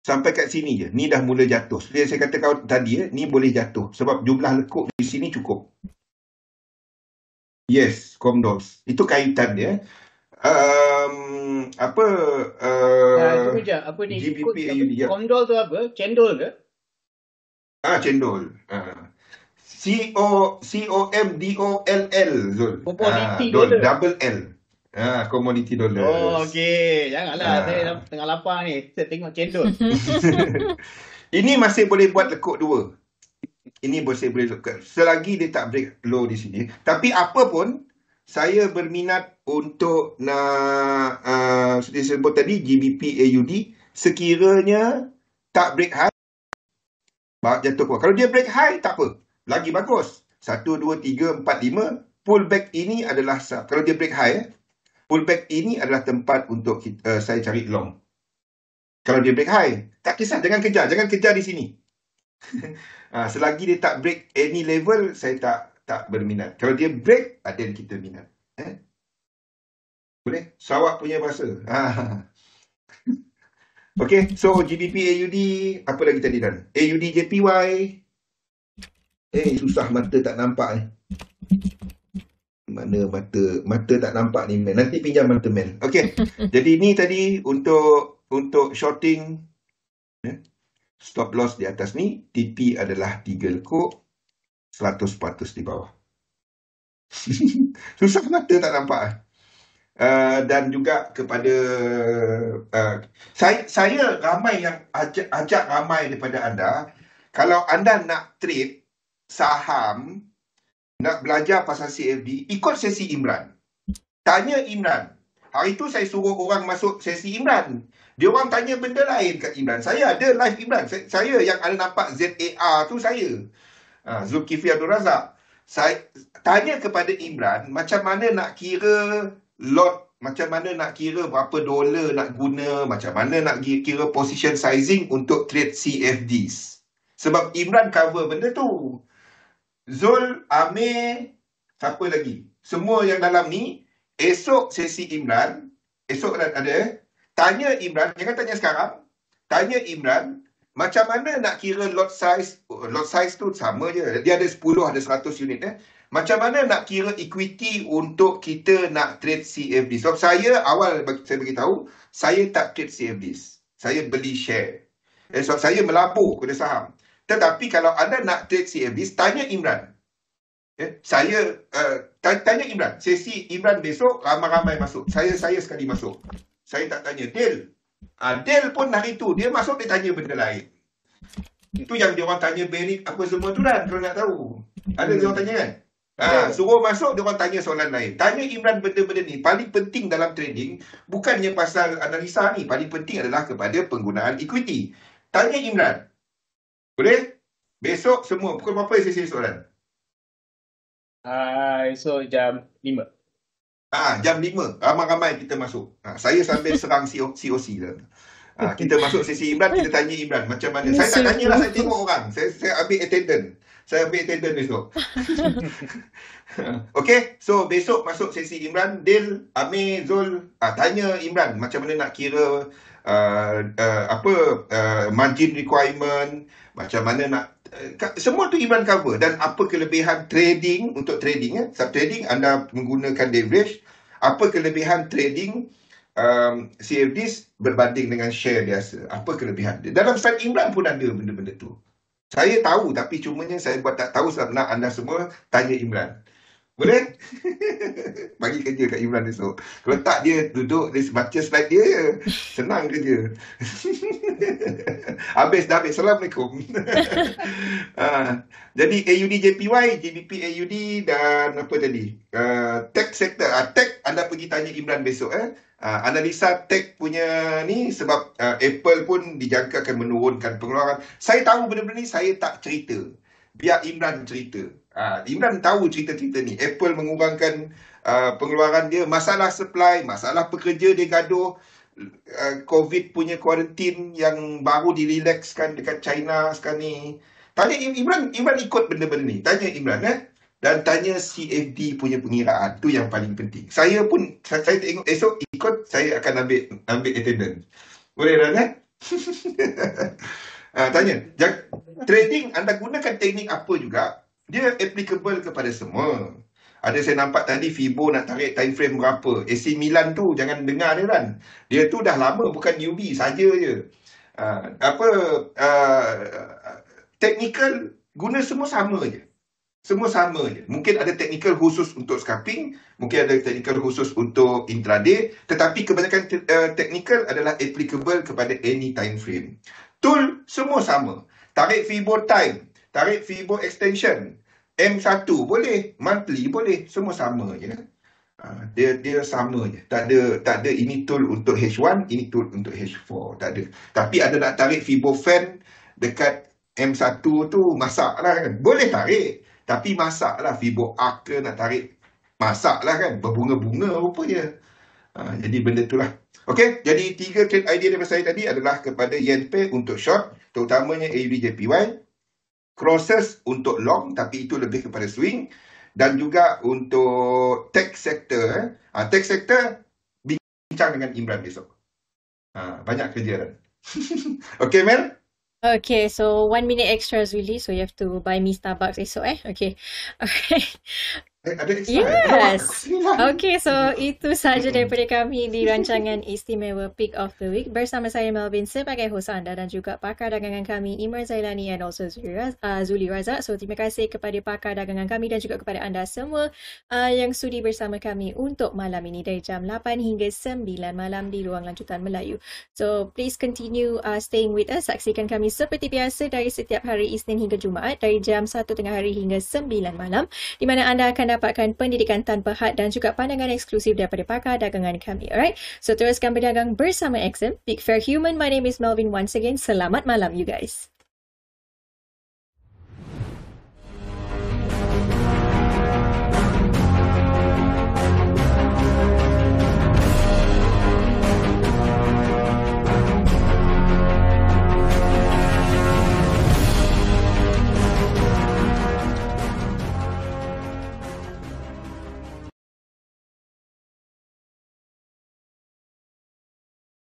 Sampai kat sini je. Ni dah mula jatuh. Seperti saya kata tadi, ni boleh jatuh. Sebab jumlah lekuk di sini cukup. Yes, Comdols. Itu kaitan dia. Tunggu je. Apa ni? GBP AUD. Comdol tu apa? Cendol ke? Cendol. COMDOLL, Zul. Commodity dollar. Double L. Commodity dollar. Oh, okey. Janganlah. Saya tengah lapar ni. Saya tengok cendol. Ini masih boleh buat lekuk dua. Ini masih boleh lekuk. Selagi dia tak break low di sini. Tapi apa pun, saya berminat untuk nak, seperti saya sebut tadi, GBP AUD, sekiranya tak break high, jatuh kuat. Kalau dia break high, tak apa. Lagi bagus. 1, 2, 3, 4, 5. Pullback ini adalah, kalau dia break high, pullback ini adalah tempat untuk saya cari long. Kalau dia break high, tak kisah, jangan kejar di sini. Selagi dia tak break any level, saya tak berminat. Kalau dia break, then kita minat. Boleh? Sarawak punya bahasa. Okay, so GBP AUD, apa lagi tadi Dan? AUD JPY. Susah mata tak nampak ni. Mana mata tak nampak ni, man. Nanti pinjam mata man. Okay. Jadi ni tadi untuk shorting, stop loss di atas ni, TP adalah 3 lekuk, 100% di bawah. Susah mata tak nampak. Dan juga kepada saya ramai yang ajak ramai daripada anda, kalau anda nak trade saham, nak belajar pasal CFD, ikut sesi Imran. Tanya Imran. Hari tu saya suruh orang masuk sesi Imran. Dia orang tanya benda lain kat Imran. Saya ada live Imran. Saya yang ada nampak ZAR tu saya. Zulkifli Abdul Razak. Saya tanya kepada Imran macam mana nak kira lot, macam mana nak kira berapa dolar nak guna, macam mana nak kira position sizing untuk trade CFDs. Sebab Imran cover benda tu. Zul, Amir, siapa lagi? Semua yang dalam ni, esok sesi Imran, esok ada, tanya Imran, jangan tanya sekarang, tanya Imran, macam mana nak kira lot size tu sama je, dia ada 10, ada 100 unit. Macam mana nak kira equity untuk kita nak trade CFD. Sebab saya, saya beritahu, saya tak trade CFDs. Saya beli share. Sebab saya melabur kepada saham. Tetapi kalau anda nak trade CFDs, tanya Imran. Saya tanya Imran. Sesi Imran besok, ramai-ramai masuk. Saya sekali masuk. Saya tak tanya Del. Del pun hari tu, dia masuk, dia tanya benda lain. Itu yang dia orang tanya Berik apa semua tu Dan, kalau nak tahu. Ada dia orang tanya kan? Suruh masuk, dia orang tanya soalan lain. Tanya Imran benda-benda ni. Paling penting dalam trading, bukannya pasal analisa ni. Paling penting adalah kepada penggunaan equity. Tanya Imran. Boleh? Besok semua. Pukul berapa sesi soalan? Esok jam 5. Jam 5. Ramai-ramai kita masuk. Saya sambil serang COC lah. Kita masuk sesi Imran, kita tanya Imran macam mana. Saya tak tanya lah, saya tengok orang. Saya ambil attendance. Saya ambil attendance besok. Okay, so besok masuk sesi Imran. Del, Amir, Zul, tanya Imran macam mana nak kira margin requirement, macam mana nak semua tu Imran cover. Dan apa kelebihan trading untuk trading. Sebab trading anda menggunakan leverage. Apa kelebihan trading CFDs berbanding dengan share biasa. Apa kelebihan dia. Dalam slide Imran pun ada benda-benda tu. Saya tahu tapi cumanya saya buat tak tahu sebab nak anda semua tanya Imran. Boleh? Bagi kerja kat Imran esok. Kalau tak, dia duduk, dia baca slide dia je. Senang kerja. Habis. Assalamualaikum. Jadi AUD JPY, GBP AUD dan apa tadi? Tech sector. Tech anda pergi tanya Imran besok. Analisa tech punya ni sebab Apple pun dijangka akan menurunkan pengeluaran. Saya tahu benda-benda ni, saya tak cerita. Biar Imran cerita. Imran tahu cerita-cerita ni. Apple mengurangkan pengeluaran dia, masalah supply, masalah pekerja dia gaduh, COVID punya kuarantin yang baru direlaxkan dekat China sekarang ni. Tanya Imran ikut benda-benda ni. Tanya Imran dan tanya CFD punya pengiraan. Tu yang paling penting. Saya tengok esok ikut, saya akan ambil attendance. Boleh Ran? Tanya. Trading anda gunakan teknik apa juga, dia applicable kepada semua. Ada saya nampak tadi Fibo nak tarik time frame berapa. AC Milan tu jangan dengar dia kan. Dia tu dah lama, bukan newbie saja je. Technical guna semua sama je. Semua sama je. Mungkin ada technical khusus untuk scalping, mungkin ada technical khusus untuk intraday, tetapi kebanyakan technical adalah applicable kepada any time frame. Tool semua sama. Tarik Fibo time, tarik Fibo extension, M1 boleh, monthly boleh, semua sama je. Dia sama je. Tak ada ini tool untuk H1, ini tool untuk H4, tak ada. Tapi ada nak tarik Fibo fan dekat M1 tu, masak lah kan. Boleh tarik, tapi masak lah. Fibo arc ke nak tarik, masak lah kan. Berbunga-bunga rupanya. Jadi benda tu lah. Okey, jadi 3 trade idea daripada saya tadi adalah kepada yen pair untuk short, terutamanya AUD JPY, crosses untuk long, tapi itu lebih kepada swing, dan juga untuk tech sector. Tech sector, bincang dengan Imran besok. Banyak kerja kan. Okey, Mel? Okay, so 1 minute extra Zuli, so you have to buy me Starbucks esok Okay. Alright. Ada extra. Yes. Okay, so itu sahaja daripada kami di rancangan istimewa Pick of the Week bersama saya Melvin sebagai host anda dan juga pakar dagangan kami Imran Zailani and also Zuli Razak. So terima kasih kepada pakar dagangan kami dan juga kepada anda semua yang sudi bersama kami untuk malam ini dari jam 8 hingga 9 malam di Ruang Lanjutan Melayu. So please continue staying with us. Saksikan kami seperti biasa dari setiap hari Isnin hingga Jumaat dari jam 1 tengah hari hingga 9 malam, di mana anda akan dapatkan pendidikan tanpa had dan juga pandangan eksklusif daripada pakar dagangan kami. Alright, so teruskan berdagang bersama XM, Big Fair Human. My name is Melvin once again. Selamat malam you guys.